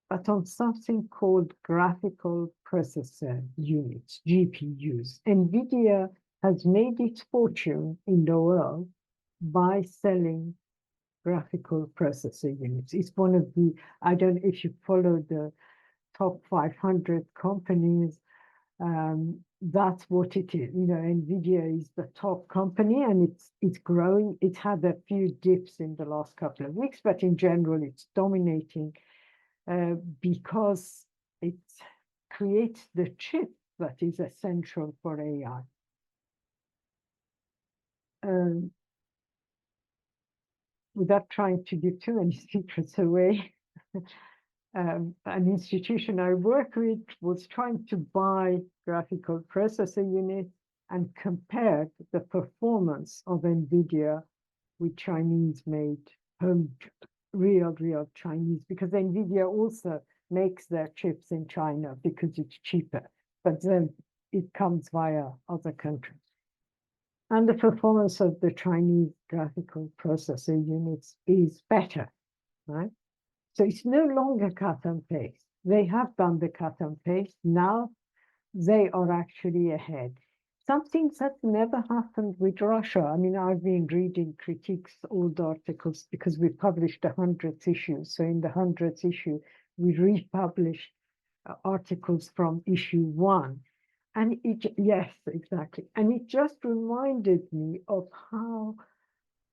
but on something called graphical processor units, GPUs. NVIDIA has made its fortune in the world by selling graphical processor units. It's one of the, I don't know if you follow the top 500 companies, that's what it is. You know, NVIDIA is the top company and it's growing. It had a few dips in the last couple of weeks, but in general, it's dominating because it creates the chip that is essential for AI. Without trying to give too many secrets away, an institution I work with was trying to buy graphical processor units and compared the performance of NVIDIA with Chinese-made real Chinese, because NVIDIA also makes their chips in China because it's cheaper, but then it comes via other countries. And the performance of the Chinese graphical processor units is better, right? So it's no longer cut and paste. They have done the cut and paste. Now they are actually ahead. Something that never happened with Russia. I mean, I've been reading critiques, old articles, because we published the 100th issue. So in the 100th issue, we republished articles from issue 1. And yes, exactly. And it just reminded me of how,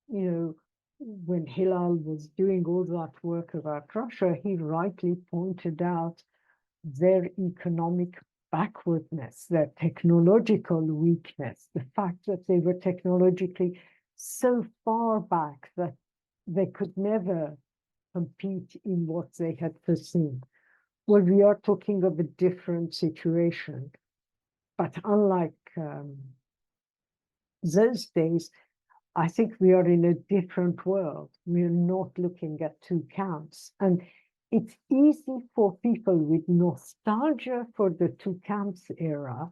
you know, when Hilal was doing all that work about Russia, he rightly pointed out their economic backwardness, their technological weakness, the fact that they were technologically so far back that they could never compete in what they had foreseen. Well, we are talking of a different situation. But unlike those days, I think we are in a different world. We're not looking at two camps. And it's easy for people with nostalgia for the two camps era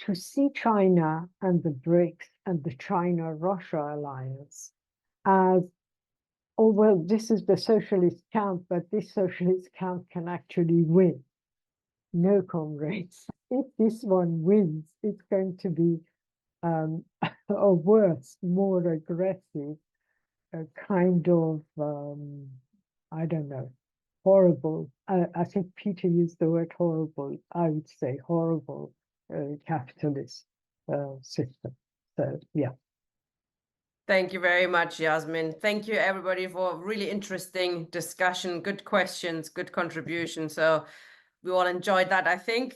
to see China and the BRICS and the China-Russia alliance as, oh, well, this is the socialist camp, but this socialist camp can actually win. No, comrades. If this one wins, it's going to be a worse, more aggressive, kind of, I don't know, horrible. I think Peter used the word horrible. I would say horrible capitalist system. So, yeah. Thank you very much, Yasmin. Thank you, everybody, for a really interesting discussion, good questions, good contribution. So we all enjoyed that, I think.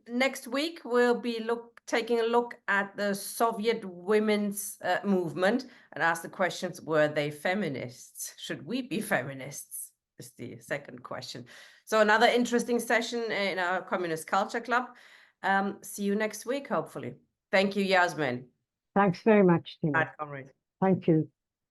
Next week, we'll be taking a look at the Soviet women's movement and ask the questions, were they feminists? Should we be feminists? Is the second question. So another interesting session in our Communist Culture Club. See you next week, hopefully. Thank you, Yasmin. Thanks very much, Tina. Bye, comrades. Thank you.